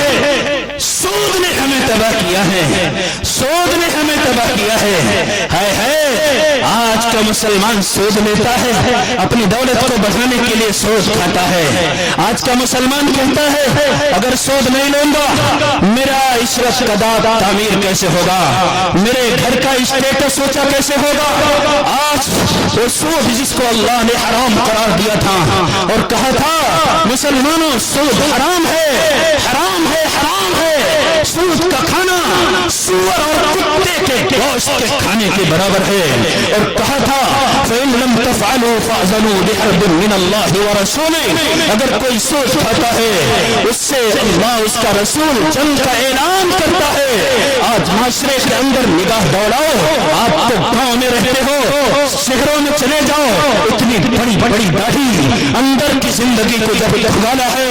S2: سود نے ہمیں تباہ کیا ہے, سود نے ہمیں تباہ کیا ہے. آج کا مسلمان سود لیتا ہے, اپنی دولت کو بڑھانے کے لیے سود کھاتا ہے. آج کا مسلمان کہتا ہے اگر سود نہیں لوں گا میرا عشرت کا داد تعمیر کیسے ہوگا, میرے گھر کا اسٹیٹس اونچا کیسے ہوگا. آج وہ سود جس کو اللہ نے حرام قرار دیا تھا اور کہا تھا مسلمانوں سود حرام ہے, حرام ہے, حرام ہے. سود کا کھانا سور اور کتے کے گوشت کے کھانے کے برابر ہے, اور کہا تھا فَإِن لَمْ تَفْعَلُوا فَأْذَنُوا بِحَرْبٍ مِّنَ اللَّهِ وَرَسُولِهِ, اگر کوئی سود کھاتا ہے اس سے اللہ اس کا رسول جنگ کا اعلان کرتا ہے. معاشرے کے اندر نگاہ دوڑاؤ، آپ تو گاؤں میں رہتے ہو، شہروں میں چلے جاؤ، اتنی بڑی بڑی داڑھی، اندر کی زندگی کو جب کھوالا ہے،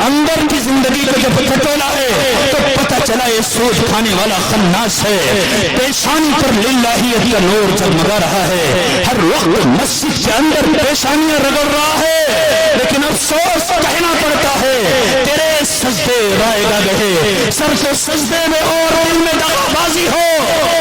S2: اندر کی زندگی کو جب کٹولا ہے تو پتہ چلا یہ سود کھانے والا خناس ہے۔ پیشانی پر للہیت کا نور جگمگا رہا ہے، ہر وقت مسجد کے اندر پیشانیاں رگڑ رہا ہے، لیکن افسوس کہنا پڑتا ہے تیرے سجدے رائے گا گئے، سر کو سجدے میں اور دل میں دغا بازی ہو،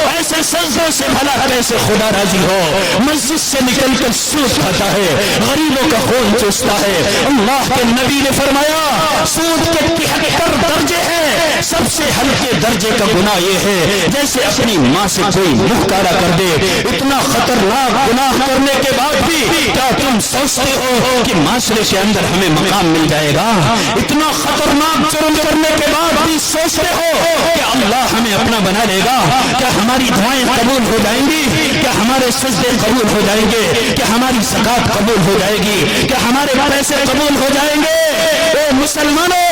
S2: ایسے سجدوں سے بھلا کیسے خدا راضی ہو۔ مسجد سے نکل کر سود کھاتا ہے، غریبوں کا خون چوستا ہے۔ اللہ کے نبی نے فرمایا سود کے 73 درجے ہیں، سب سے ہلکے درجے کا گناہ یہ ہے جیسے اپنی ماں سے کوئی منہ کالا کر دے۔ اتنا خطرناک گناہ کرنے کے بعد بھی کیا تم سوچتے ہو کہ معاشرے کے اندر ہمیں مقام مل جائے گا؟ اتنا خطرناک جرم کرنے کے بعد بھی سوچتے ہو کہ اللہ ہمیں اپنا بنا لے گا؟ کیا ہماری دعائیں قبول ہو جائیں گی؟ کیا ہمارے سجدے قبول ہو جائیں گے؟ کیا ہماری زکات قبول ہو جائے گی؟ کیا ہمارے پیسے قبول ہو جائیں گے؟ اے مسلمانوں،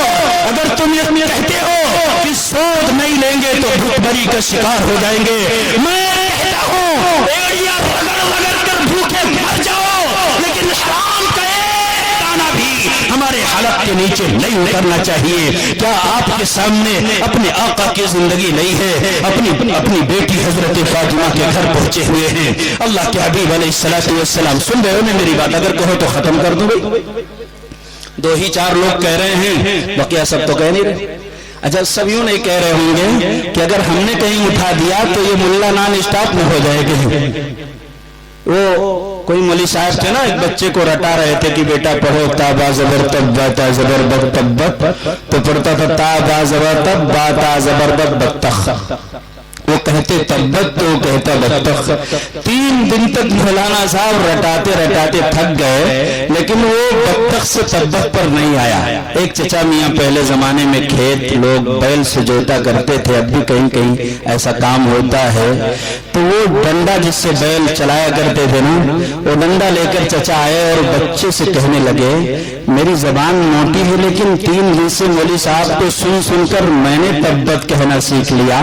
S2: اگر تم یہ کہتے ہو کہ سود نہیں لیں گے تو بھوک بری کا شکار ہو جائیں گے، میں کہتا ہوں ایڑیاں رگڑ رگڑ کر بھوکے مر جاؤ، لیکن حرام کا ایک دانہ بھی ہمارے حلق کے نیچے نہیں اترنا چاہیے۔ کیا آپ کے سامنے اپنے آقا کی زندگی نہیں ہے؟ اپنی بیٹی حضرت فاطمہ کے گھر پہنچے ہوئے ہیں، اللہ کے حبیب علیہ السلام سن رہے ہو نا میری بات؟ اگر کہو تو ختم کر دوں بھائی، 2 ہی 4 لوگ کہہ رہے ہیں، بقیہ سب تو کہہ نہیں رہے۔ اچھا سب یوں نہیں کہہ رہے ہوں گے کہ اگر ہم نے کہیں اٹھا دیا تو یہ ملا نان اسٹاپ میں ہو جائے گی۔ وہ کوئی مولوی صاحب تھے نا، ایک بچے کو رٹا رہے تھے کہ بیٹا پڑھو تا با زبر تب با تا زبر بت تب بت، تو پڑھتا تھا تا با زبر تب با تا زبر بت بتخ، وہ کہتے تبت تو وہ کہتا بتخ۔ 3 دن تک مولانا صاحب رٹاتے رٹاتے تھک گئے، لیکن وہ بتخ سے تبت پر نہیں آیا۔ ایک چچا میاں پہلے زمانے میں کھیت لوگ بیل سے جوتا کرتے تھے، اب بھی کہیں کہیں ایسا کام ہوتا ہے، تو وہ ڈنڈا جس سے بیل چلایا کرتے تھے نا، وہ ڈنڈا لے کر چچا آئے اور بچے سے کہنے لگے میری زبان موٹی ہے لیکن 3 دن سے مولوی صاحب کو سن سن کر میں نے تبت کہنا سیکھ لیا،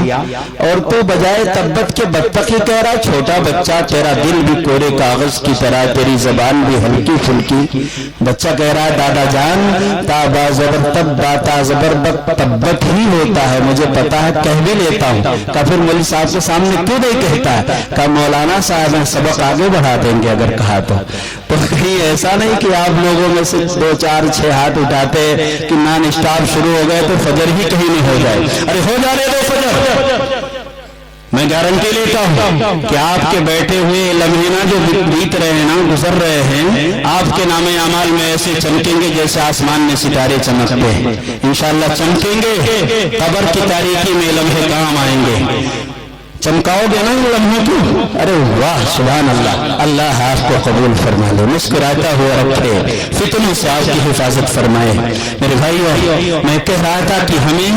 S2: اور تو بجائے تبت کے بتخ ہی کہہ رہا۔ چھوٹا بچہ، تیرا دل بھی کوڑے کاغذ کی طرح، تیری زبان بھی ہلکی پھلکی۔ بچہ کہہ رہا دا جان تا با زبر تب با تا زبر بت تبت ہی ہوتا ہے، مجھے پتا ہے، کہہ بھی لیتا ہوں۔ کہا پھر مولوی صاحب کے سامنے کیوں نہیں کہتا ہے؟ کہا مولانا صاحب سبق آگے بڑھا دیں گے اگر کہا تو کہیں ایسا نہیں کہ آپ لوگوں میں سے 2 4 6 ہاتھ اٹھاتے کہ نان اسٹاپ شروع ہو گئے تو فجر ہی کہیں نہیں ہو جائے۔ ارے ہو جانے دو فجر، میں گارنٹی لیتا ہوں کہ آپ کے بیٹھے ہوئے لمحے نا جو بیت رہے ہیں نا، گزر رہے ہیں، آپ کے نام اعمال میں ایسے چمکیں گے جیسے آسمان میں ستارے چمکتے ہیں، انشاءاللہ چمکیں گے۔ قبر کی تاریکی میں لمحے کام آئیں گے، چمکاؤ گے نا ان لمحوں کو؟ ارے واہ سبحان اللہ، اللہ آپ کو قبول فرما لے، مسکراتا ہوا رکھے، فتنوں سے آپ کی حفاظت فرمائے۔ میرے بھائیو، میں کہہ رہا تھا کہ ہمیں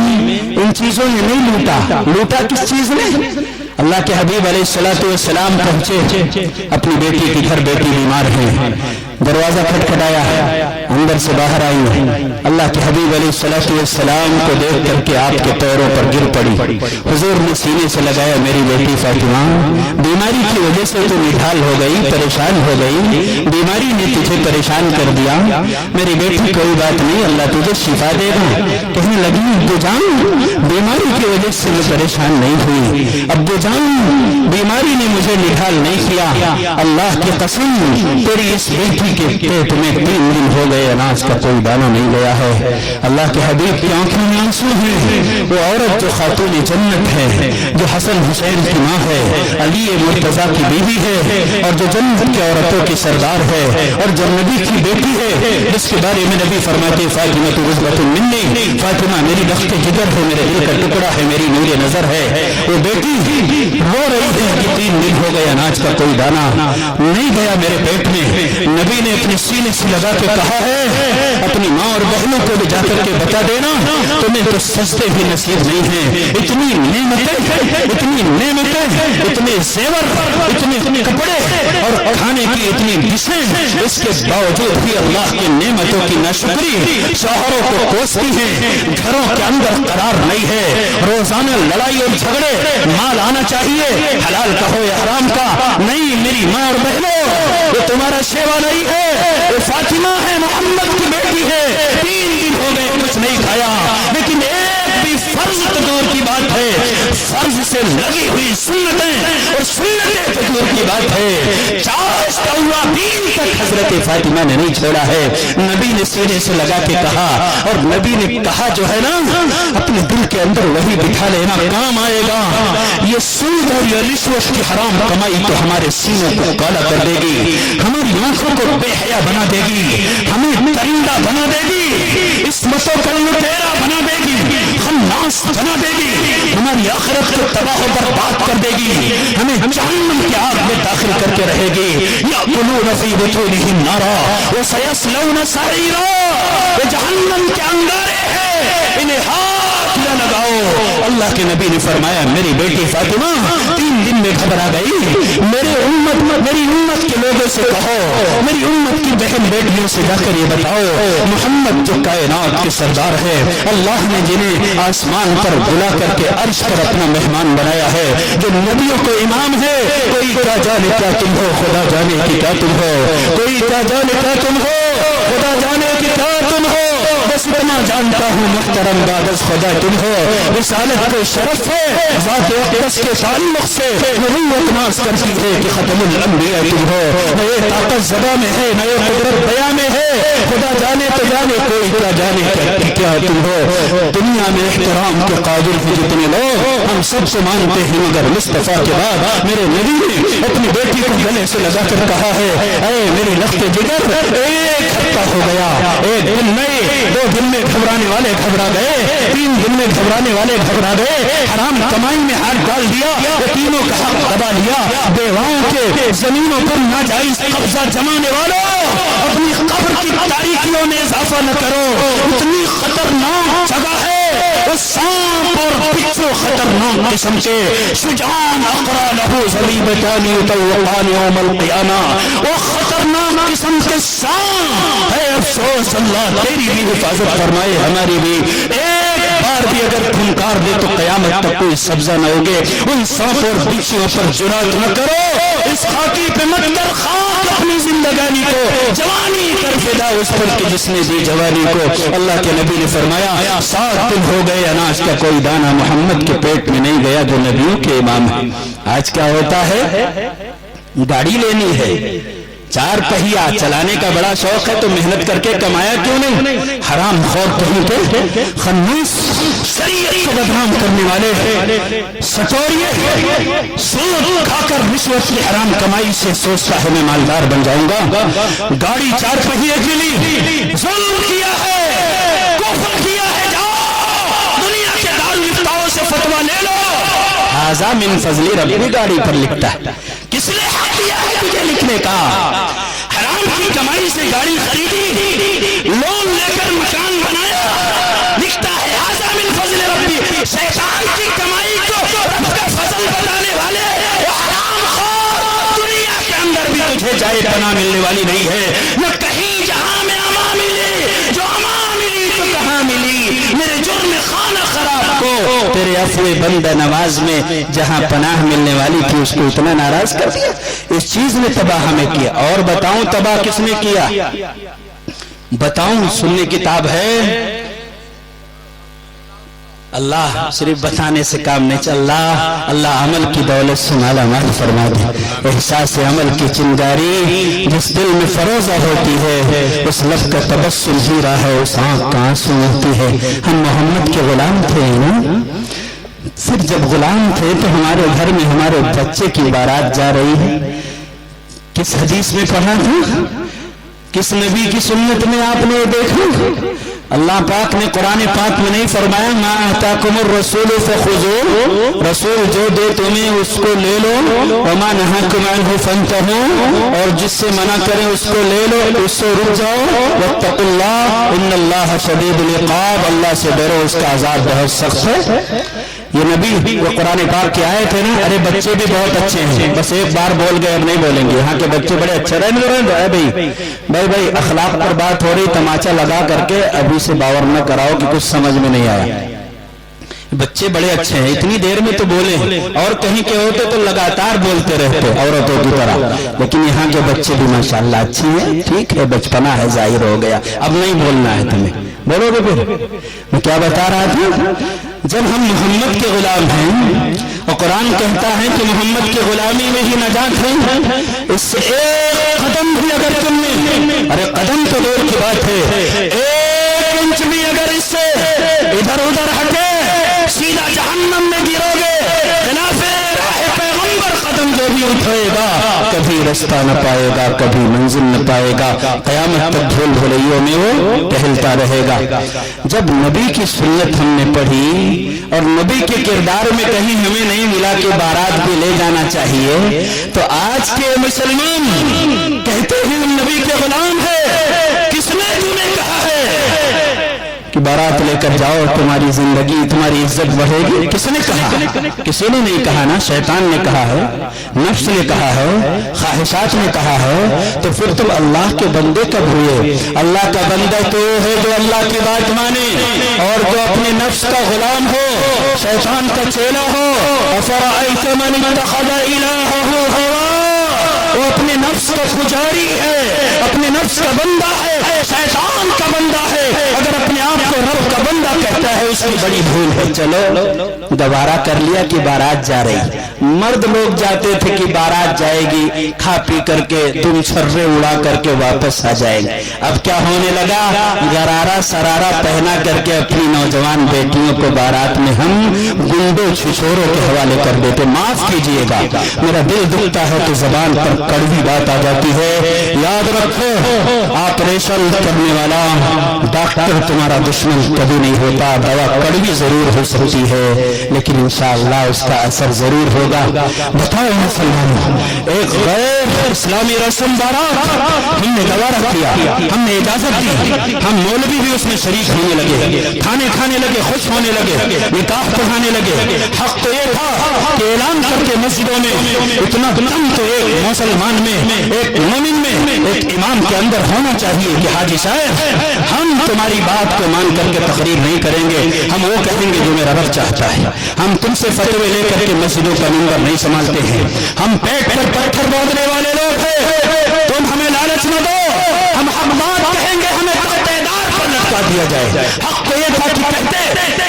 S2: ان چیزوں نے نہیں لوٹا کس چیز نے؟ اللہ کے حبیب علیہ السلام پہنچے اپنی بیٹی کے گھر، بیٹی بیمار ہے، دروازہ کھٹکھٹایا، اندر سے باہر آئی، اللہ کے حبیب علیہ السلام کو دیکھ کر کے آپ کے پیروں پر گر پڑی، حضور نے سینے سے لگایا میری بیٹی فاطمہ بیماری کی وجہ سے تو نڈھال ہو گئی، پریشان ہو گئی، بیماری نے تجھے پریشان کر دیا، میری بیٹی کوئی بات نہیں، اللہ تجھے شفا دے گا۔ کہنے لگی ابو جان بیماری کی وجہ سے میں پریشان نہیں ہوئی، ابو جان بیماری نے مجھے نڈھال نہیں کیا، اللہ کی قسم تیری اس بیٹی کے پیٹ میں 3 دن ہو گئے، اناج کا کوئی دانہ نہیں گیا ہے۔ اللہ کے حبیب کی آنکھوں میں آنسو ہیں، وہ عورت جو خاتون جنت ہے، جو حسن حسین کی ماں ہے، علی مرتضیٰ کی بیوی ہے، اور جو جنت کی عورتوں کی سردار ہے، اور جو نبی کی بیٹی ہے، جس کے بارے میں نبی فرماتے فاطمہ عصمۃ منی، فاطمہ میری بخت جگر ہے، میرے دل کا ٹکڑا ہے، میری نور نظر ہے۔ وہ بیٹی رو رہی ہے کہ 3 دن ہو گئے، اناج کا کوئی دانہ نہیں گیا میرے پیٹ میں۔ نبی نے اپنے سینے سے لگا کے کہا ہے اپنی ماں اور بہنوں کو بھی جا کر کے بتا دینا تمہیں تو سستے بھی نصیب نہیں ہیں، اتنی نعمتیں، اتنے زیور، اتنے کپڑے اور کھانے کی اتنی ڈشیں، اس کے باوجود بھی اللہ کی نعمتوں کی ناشکری شوہروں کو کوستی ہیں، گھروں کے اندر قرار نہیں ہے، روزانہ لڑائی اور جھگڑے، مال آنا چاہیے، حلال کا ہو یا حرام کا، نہیں میری ماں اور بہنوں یہ تمہارا شیوا نہیں ہے، یہ فاطمہ ہے، محمد کی بیٹی ہے، 3 دن ہو گئے کچھ نہیں کھایا، لیکن ایک بھی فرض تو دور کی بات ہے، فرض سے لگی ہوئی سنتیں اور سنتیں تو دور کی بات ہے، چاشت اوابین تک حضرت فاطمہ نے نہیں چھوڑا ہے۔ نبی نے سینے سے لگا کے کہا، اور نبی نے کہا جو ہے نا اپنے دل کے اندر وہی بٹھا لینا، کام آئے گا۔ یہ سود اور یہ رشوت کی حرام کمائی تو ہمارے سینوں کو کالا کر دے گی، ہماری آنکھوں کو بے حیا بنا دے گی، ہمیں درندہ بنا دے گی، عصمتوں کا لٹیرا بنا دے گی، خناس بنا دے گی، ہماری آخرت کو تباہ و برباد کر دے گی، ہمیں جہنم کی آگ میں داخل کر کے رہے گی۔ یأکلون فی بطونہم نارا وسیصلون سعیرا، یہ جہنم کے انگارے ہیں، انہیں ہاتھ نہ لگاؤ۔ اللہ کے نبی نے فرمایا میری بیٹی فاطمہ 3 دن میں گھبرا گئی، میری امت کے لوگوں سے کہو، میری امت کی بہن بیٹیوں سے جا کر یہ بتاؤ، محمد جو کائنات کے سردار ہے، اللہ نے جنہیں آسمان پر بلا کر کے عرش پر اپنا مہمان بنایا ہے، جو نبیوں کو امام ہے، کوئی کیا جانے کیا تم ہو، خدا جانے کی کیا تم ہو، کوئی کیا جانے کیا تم ہو، خدا جانے کی کیا تم ہو، بس اتنا جانتا ہوں محترم بادش خدا تم ہو۔ رسالت کو شرف ہے، ذات اقدس کے تعلق سے نبوت ناز کرتی ہے کہ ختم الانبیاء تم ہو، نہ یہ طاقت زباں میں ہے، نہ یہ قدرت بیان میں ہے، خدا جانے تو جانے، کوئی کیا جانے کیا تم ہو۔ دنیا میں احترام کے قابل ہیں جتنے لوگ، ہم سب سے مانتے ہیں، مگر مصطفیٰ کے بعد میرے نبی نے اپنی بیٹی کو گلے سے لگا کر کہا ہے، اے میری لخت جگر، ایک ہفتہ ہو گیا، 1 دن نہیں، 2 دن میں گھبرانے والے گھبرا گئے، 3 دن میں گھبرانے والے گھبرا گئے، حرام کمائی میں ہاتھ ڈال دیا، یتیموں کا حق دبا لیا، بیواؤں کے زمینوں پر ناجائز قبضہ جمانے والوں، اپنی قبر کی تاریکیوں میں اضافہ نہ کرو، اتنی خطرناک جگہ ہے، اس سانپ اور بچھو خطرناک قسم کے، شجاعان اقرا لہو ضریبتان یطوقان یوم القیامہ، وہ خطرناک قسم کے سانپ ہے، افسوس اللہ تیری بھی حفاظت فرمائے، ہماری بھی، ایک بار بھی اگر پھنکار دے تو قیامت تک کوئی سبزہ نہ ہوگے، ان سانپ اور بچھوؤں پر جرات نہ کرو، اس خاکی پہ مت کر خاک اپنی زندگانی کو، جوانی کر فدا اس پر کہ جس نے دی جوانی کو۔ اللہ کے نبی نے فرمایا 7 دن ہو گئے اناج کا کوئی دانہ محمد کے پیٹ میں نہیں گیا جو نبیوں کے امام ہے۔ آج کیا ہوتا ہے، گاڑی لینی ہے، 4 پہیا چلانے کا بڑا شوق ہے تو محنت کر کے کمایا کیوں نہیں، حرام خور کہیں پہ خنوس، شریعت کو بدنام کرنے والے، سٹوریے، سود کھا کر رشوت کی حرام کمائی سے سوچتا ہے میں مالدار بن جاؤں گا، گاڑی 4 پہیے کے لیے ظلم کیا ہے، کفر کیا ہے، جاؤ دنیا کے دارالفتاؤں سے فتویٰ لے لو، ھذا من فضل ربی گاڑی پر لکھتا ہے، کس نے حق دیا ہے تجھے لکھنے کا، حرام کی کمائی سے گاڑی خریدی، لون لے کر مکان بنایا، لکھتا ہے ھذا من فضل ربی، شیطان کی کمائی کو رب کا فضل بتانے والے، وہ حرام خور، دنیا کے اندر بھی تجھے جائے پناہ ملنے والی نہیں ہے، نہ کہیں جہاں میں امان ملی، جو امان ملی تو کہاں ملی، میرے جرم خانہ خراب کو تیرے عفو بندہ نواز میں جہاں پناہ ملنے والی تھی اس کو اتنا ناراض کر دیا، اس چیز نے تباہ ہمیں کیا۔ اور بتاؤں تباہ کس نے کیا، بتاؤں، سننے کتاب ہے، اللہ صرف بتانے سے کام نہیں چلتا، اللہ عمل کی دولت سے مالا مال فرما دے، احساس عمل کی چنگاری جس دل میں فروزہ ہوتی ہے، اس لب کا تبسم ہیرا ہے، اس آنکھ کا آنسو ہوتی ہے۔ ہم محمد کے غلام تھے نا، پھر جب غلام تھے تو ہمارے گھر میں ہمارے بچے کی بارات جا رہی ہے، کس حدیث میں پڑھا تھا، کس نبی کی سنت میں آپ نے دیکھا، اللہ پاک نے قرآن پاک میں نہیں فرمایا ما آتاکم الرسول فخذوہ، رسول جو دے تمہیں اس کو لے لو، وما نہاکم عنہ فانتہوا، اور جس سے منع کریں اس کو لے لو، اس سے رک جاؤ، واتقوا اللہ ان اللہ شدید العقاب، اللہ سے ڈرو اس کا عذاب بہت سخت ہے۔ یہ نبی وہ قرآن پاک کی آیت ہے نا، ارے بچے بھی بہت اچھے ہیں، بس ایک بار بول گئے اب نہیں بولیں گے، یہاں کے بچے بڑے اچھے رہے بھائی اخلاق پر بات ہو رہی، تماچا لگا کر کے ابھی سے باور نہ کراؤ کہ کچھ سمجھ میں نہیں آیا، بچے بڑے اچھے ہیں، اتنی دیر میں تو بولے، اور کہیں کے ہوتے تو لگاتار بولتے رہتے عورتوں کی طرح، لیکن یہاں کے بچے بھی ماشاءاللہ اچھی ہیں، ٹھیک ہے بچپنا ہے ظاہر ہو گیا، اب نہیں بولنا ہے تمہیں، بولو گے پھر؟ میں کیا بتا رہا تھا، جب ہم محمد کے غلام ہیں اور قرآن کہتا ہے کہ محمد کی غلامی میں ہی نجات ہے، اس سے ایک قدم بھی اگر تم نے، ارے قدم تو دور کی بات ہے، ایک انچ بھی اگر اس سے ادھر ادھر ہٹے سیدھا جہنم میں گرو گے، خلاف راہ پیغمبر قدم جو بھی اٹھائے گا کبھی رستہ نہ پائے گا، کبھی منزل نہ پائے گا، قیامت تک دھول بھلیوں میں وہ ٹہلتا رہے گا۔ جب نبی کی سنت ہم نے پڑھی اور نبی کے کردار میں کہیں ہمیں نہیں ملا کہ بارات بھی لے جانا چاہیے، تو آج کے مسلمان کہتے ہیں ہم نبی کے غلام ہیں، کس نے تمہیں کہا ہے کہ بارات لے کر جاؤ تمہاری زندگی تمہاری عزت بڑھے گی؟ کس نے کہا؟ کسی نے نہیں کہا نا، شیطان نے کہا ہے، نفس نے کہا ہے، خواہشات نے کہا ہے، تو پھر تم اللہ کے بندے کب ہوئے؟ اللہ کا بندہ تو ہے جو اللہ کی بات مانے اور جو اپنے نفس کا غلام ہو، شیطان کا چیلا ہو۔ افرأیت من اتخذ الہہ ہوا، وہ اپنے نفس کا پجاری ہے، اپنے نفس کا بندہ ہے، شیطان کا بندہ ہے، اگر اپنے آپ کو رب کا بندہ کہتا ہے اس کی بڑی بھول ہے۔ چلو گوارا کر لیا کہ بارات جا رہی، مرد لوگ جاتے تھے کہ بارات جائے گی، کھا پی کر کے تم چھرے اڑا کر کے واپس آ جائیں گے، اب کیا ہونے لگا؟ غرارہ سرارہ پہنا کر کے اپنی نوجوان بیٹیوں کو بارات میں ہم گنڈوں چھچوروں کے حوالے کر دیتے۔ معاف کیجئے گا، میرا دل دکھتا ہے تو زبان پر کڑوی بات آ جاتی ہے۔ یاد رکھو آپریشن کرنے والا ڈاکٹر تمہارا دشمن کبھی نہیں ہوتا، دوا کڑوی ضرور ہو سکتی ہے لیکن انشاءاللہ اس کا اثر ضرور ہوگا۔ بتاؤ مسلمانوں، ایک غیر اسلامی رسم بارات ہم نے گوارا کیا، ہم نے اجازت دی، ہم مولوی بھی اس میں شریک ہونے لگے، کھانے کھانے لگے، خوش ہونے لگے، نکاح پڑھانے لگے۔ حق تو یہ تھا کہ اعلان کر کے مسجدوں میں اتنا دم تو ایک مسلمان میں، ایک مومن میں، ایک امام کے اندر ہونا چاہیے کہ حاجی صاحب ہم تمہاری بات کو مان کر کے تقریر نہیں کریں گے، ہم وہ کہیں گے جو میرا رب چاہتا ہے، ہم تم سے فتوے لے کر کے مسجدوں کا منبر نہیں سنبھالتے ہیں، ہم پیٹ پر پتھر باندھنے والے لوگ ہیں، تم ہمیں لالچ نہ دو، ہم حق بات کہیں گے، ہمیں تختیدار پر لٹکا دیا جائے۔ حق تو یہ تھا کہ کہتے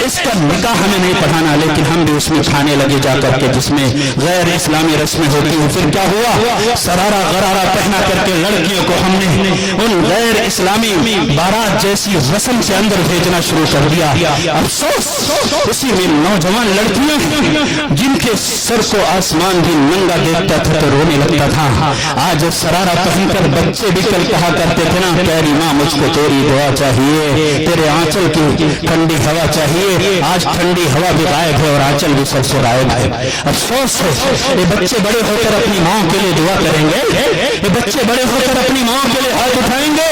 S2: اس کا نکاح ہمیں نہیں پڑھانا، لیکن ہم بھی اس میں کھانے لگے جا کر کے جس میں غیر اسلامی رسمیں ہوتی ہیں۔ پھر کیا ہوا؟ سرارا غرارا پہنا کر کے لڑکیوں کو ہم نے ان غیر اسلامی بارات جیسی رسم سے اندر بھیجنا شروع کر دیا۔ افسوس اسی میں نوجوان لڑکیاں جن کے سر کو آسمان بھی ننگا دیکھتا تھا تو رونے لگتا تھا۔ آج سرارا پہن کر بچے بھی کل کہا کرتے تھے نا، پیاری ماں مجھ کو تیری دعا چاہیے، تیرے آنچل کی ٹھنڈی ہوا چاہیے۔ آج ٹھنڈی ہوا بھی غائب ہے اور آنچل بھی سر سے غائب ہے۔ افسوس ہے یہ بچے بڑے ہو کر اپنی ماں کے لیے دعا کریں گے، یہ بچے بڑے ہو کر اپنی ماں کے لیے ہاتھ اٹھائیں گے،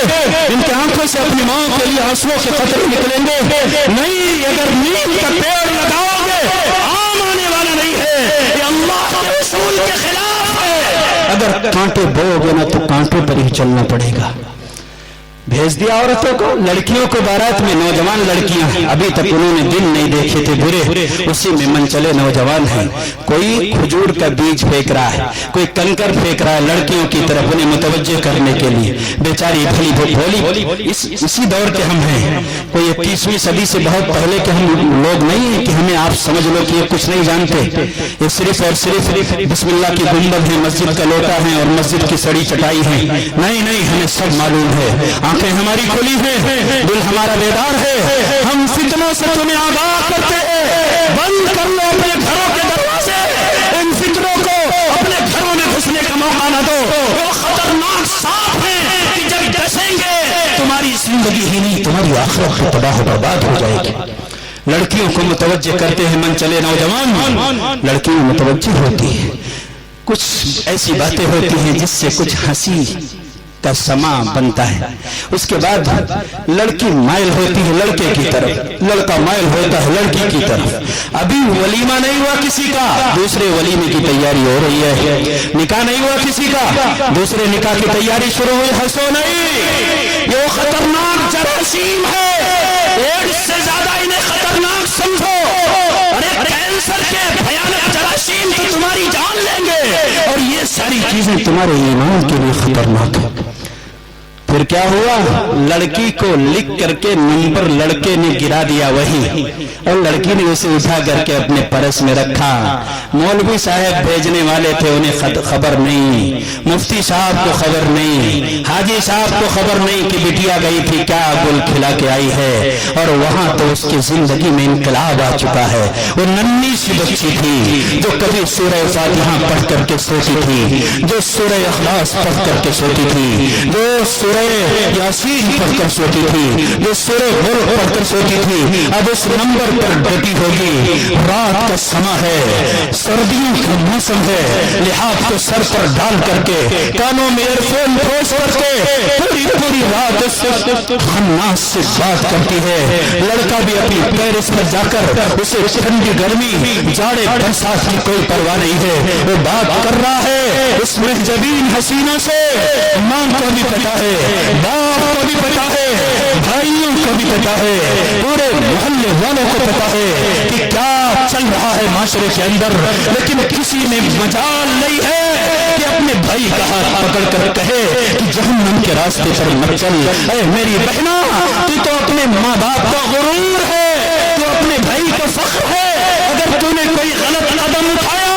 S2: ان کے آنکھوں سے اپنی ماں کے لیے آنسوؤں کے قطرے نکلیں گے۔ نہیں، اگر نیم کا پیڑ لگاؤ گے آم آنے والا نہیں ہے، یہ اللہ کے رسول کے خلاف ہے۔ اگر کانٹے بو گے نا تو کانٹوں پر ہی چلنا پڑے گا۔ بھیج دیا عورتوں کو، لڑکیوں کو بارات میں، نوجوان لڑکیاں ابھی تک انہوں نے دن نہیں دیکھے تھے برے، اسی میں من چلے نوجوان ہیں، کوئی کھجور کا بیج پھینک رہا ہے، کوئی کنکر پھینک رہا ہے لڑکیوں کی طرف انہیں متوجہ کرنے کے لیے، بیچاری بھلی بھولی۔ اسی دور کے ہم ہیں، کوئی 21ویں صدی سے بہت پہلے کے ہم لوگ نہیں ہیں کہ ہمیں آپ سمجھ لو کہ یہ کچھ نہیں جانتے، یہ صرف اور صرف بسم اللہ کی گنبد ہے، مسجد کا لوٹا ہے اور مسجد کی سڑی چٹائی ہے۔ نہیں، ہمیں سب معلوم ہے، آنکھیں ہماری کھلی ہیں، دل ہمارا بیدار ہے، ہم فتنوں سے تمہیں آگاہ کرتے ہیں۔ بند کر لو اپنے گھروں کے دروازے، ان فتنوں کو اپنے گھروں میں گھسنے کا موقع نہ دو، وہ خطرناک سانپ ہیں کہ جب ڈسیں گے تمہاری زندگی ہی نہیں تمہاری آخرت بھی تباہ و برباد ہو جائے گی۔ لڑکیوں کو متوجہ کرتے ہیں، من چلے نوجوان لڑکیوں متوجہ ہوتی ہے، کچھ ایسی باتیں ہوتی ہیں جس سے کچھ ہنسی کا سما بنتا ہے. اس کے بعد لڑکی مائل ہوتی ہے لڑکے کی طرف، لڑکا مائل ہوتا ہے لڑکی کی طرف. ابھی ولیمہ نہیں ہوا کسی کا، دوسرے ولیمے کی تیاری ہو رہی ہے. نکاح نہیں ہوا کسی کا، دوسرے نکاح کی تیاری شروع ہوئی. ہنسو نہیں، یہ خطرناک جراثیم ہے. ایڈس سے زیادہ انہیں خطرناک سمجھو. ارے کینسر کے بھیانک جراثیم تو تمہاری جان لیں گے، اور یہ ساری چیزیں تمہارے ایمان کے لیے خطرناک ہے. پھر کیا ہوا؟ لڑکی کو لکھ کر کے نمبر لڑکے نے گرا دیا وہی، اور لڑکی نے اسے اٹھا کر کے اپنے پرس میں رکھا. مولوی صاحب بھیجنے والے تھے، انہیں خبر نہیں، مفتی صاحب کو خبر نہیں، حاجی صاحب کو خبر نہیں کہ بٹیا گئی تھی کیا گل کھلا کے آئی ہے. اور وہاں تو اس کی زندگی میں انقلاب آ چکا ہے. وہ ننھی سی بچی تھی جو کبھی سورہ فاتحہ پڑھ کر کے سوتی تھی، جو سورہ اخلاص پڑھ کر کے سوتی تھی، جو سورہ یاسین پڑھ کر سوتی تھی، جو سورہ ملک پڑھ کر سوتی تھی، اب اس نمبر پر ڈٹی ہوگی. رات کا سما ہے، سردیوں کا موسم ہے، لحاف کو سر پر ڈال کر کے کانوں میں ایئر فون ٹھوس کر کے پوری رات خناس سے بات کرتی ہے. لڑکا بھی اپنی پیرس میں جا کر اسے ٹھنڈی گرمی جاڑے برسات کی کوئی پرواہ نہیں ہے، وہ بات کر رہا ہے اس محجبین حسینہ سے. ماں کو بھی پتا ہے، باپ کو بھی پتا ہے، بھائیوں کو بھی پتا ہے، پورے محلے والوں کو پتا ہے کہ کیا چل رہا ہے معاشرے کے اندر. لیکن کسی میں مجال نہیں ہے کہ اپنے بھائی کا ہاتھ پکڑ کر کہے کہ جہنم کے راستے پر مت چل. اے میری بہنا، تو اپنے ماں باپ کا غرور ہے، تو اپنے بھائی کا فخر ہے. اگر تو نے کوئی غلط قدم اٹھایا،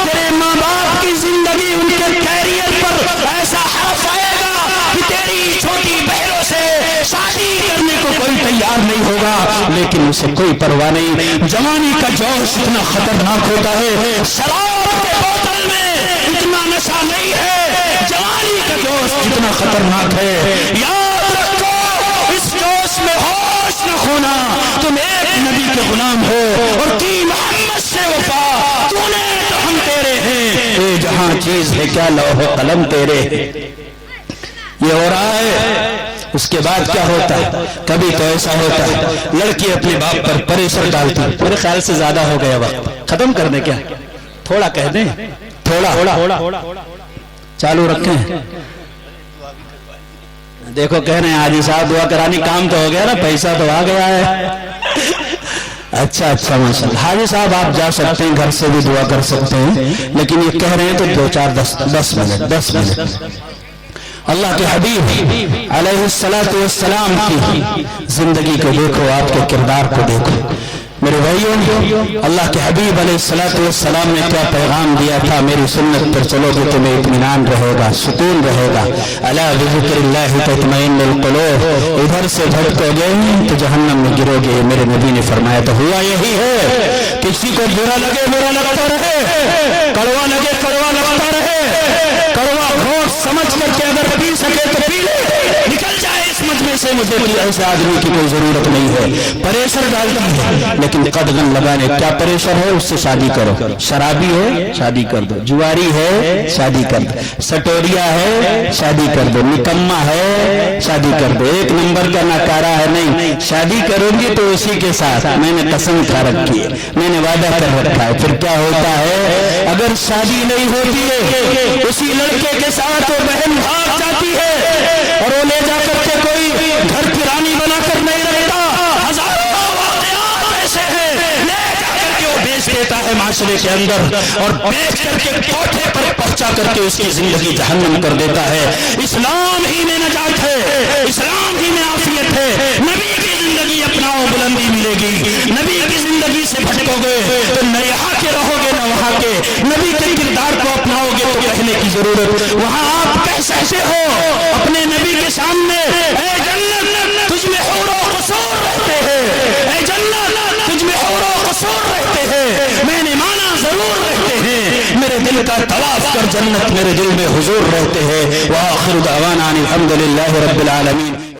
S2: تیرے ماں باپ کی زندگی ان کے کیریئر پر ایسا حرف آئے گا کہ تیری چھوٹی بہنوں سے شادی کرنے کو کوئی تیار نہیں ہوگا. لیکن اسے کوئی پرواہ نہیں. جوانی کا جوش اتنا خطرناک ہوتا ہے، شراب کے بوتل میں اتنا نشہ نہیں ہے جوانی کا جوش جتنا خطرناک ہے. یاد رکھو، اس جوش میں ہوش نہ کھونا. تم ایک نبی کے غلام ہو اور کی محمد سے وفا. تو نے تو ہم تیرے ہیں، اے جہاں چیز ہے کیا لوح و قلم تیرے. یہ ہو رہا ہے. اس کے بعد کیا ہوتا ہے؟ کبھی تو ایسا ہوتا ہے لڑکی اپنے باپ پر پریشر ڈالتی. میرے خیال سے زیادہ ہو گیا وقت، ختم کر دیں کیا؟ تھوڑا کہہ دیں، تھوڑا چالو رکھیں. دیکھو کہہ رہے ہیں حاجی صاحب دعا کرانی، کام تو ہو گیا نا، پیسہ تو آ گیا ہے. اچھا ماشاء اللہ. حاجی صاحب آپ جا سکتے ہیں، گھر سے بھی دعا کر سکتے ہیں، لیکن یہ کہہ رہے ہیں تو 10 منٹ. اللہ کے حبیب علیہ السلام کی زندگی کو دیکھو، آپ کے کردار کو دیکھو. میرے بھائیوں، اللہ کے حبیب علیہ السلام نے کیا پیغام دیا تھا؟ میری سنت پر چلو گے تمہیں اطمینان رہے گا، سکون رہے گا. الا بذکر اللہ تطمئن القلوب. ادھر سے بھٹکو گے تو جہنم میں گرو گے. میرے نبی نے فرمایا تو ہوا یہی ہے. کسی کو برا لگے برا لگتا رہے، کڑوا لگے کڑوا لگتا رہے، کڑوا گھونٹ سمجھ کر کے اگر پی سکے تو پی لے، نکل جائے اس مجمع سے. مجھے ایسے آدمی کی کوئی ضرورت نہیں ہے. پریشر ڈالتی ہے، لیکن قدغن لگانے. کیا پریشر ہے؟ اس سے شادی کرو. شرابی ہے شادی کر دو، جواری ہے شادی کر دو، سٹوریا ہے شادی کر دو، نکما ہے شادی کر دو، ایک نمبر کا ناکارہ ہے نہیں. شادی کروں گی تو اسی کے ساتھ. میں نے قسم کھا رکھی ہے، میں نے وعدہ کر رکھا ہے. پھر کیا ہوتا ہے؟ اگر شادی نہیں ہوتی ہے، اسی لڑکے کے ساتھ وہ بہن بھاگ جاتی ہے اور وہ لے جا کر کے کوئی گھر کی رانی بنا کر نہیں رہتا. ہزاروں واقعات ایسے ہیں، لے جا کر کے وہ بیچ دیتا ہے معاشرے کے اندر، اور بیچ کر کے کوٹھے پر پہنچا کر کے اس کی زندگی جہنم کر دیتا ہے. اسلام ہی میں نجات ہے، اسلام ہی میں عافیت ہے. نبی کی زندگی اپناؤ، بلندی ملے گی. نبی کی زندگی سے بھٹکو گے تو نہ یہاں کے رہو گے نہ وہاں کے. نبی کے کردار کو اپناؤ گے تو کہنے کی ضرورت. وہاں آپ کہہ سکتے ہو اپنے نبی کے سامنے، اے جنت تجھ میں حور و قصور رہتے ہیں، اے جنت تجھ میں حور و قصور رہتے ہیں. میں نے مانا ضرور رہتے ہیں، میرے دل کا طواف کر جنت میرے دل میں حضور رہتے ہیں. وآخر دعوانا الحمدللہ رب العالمین.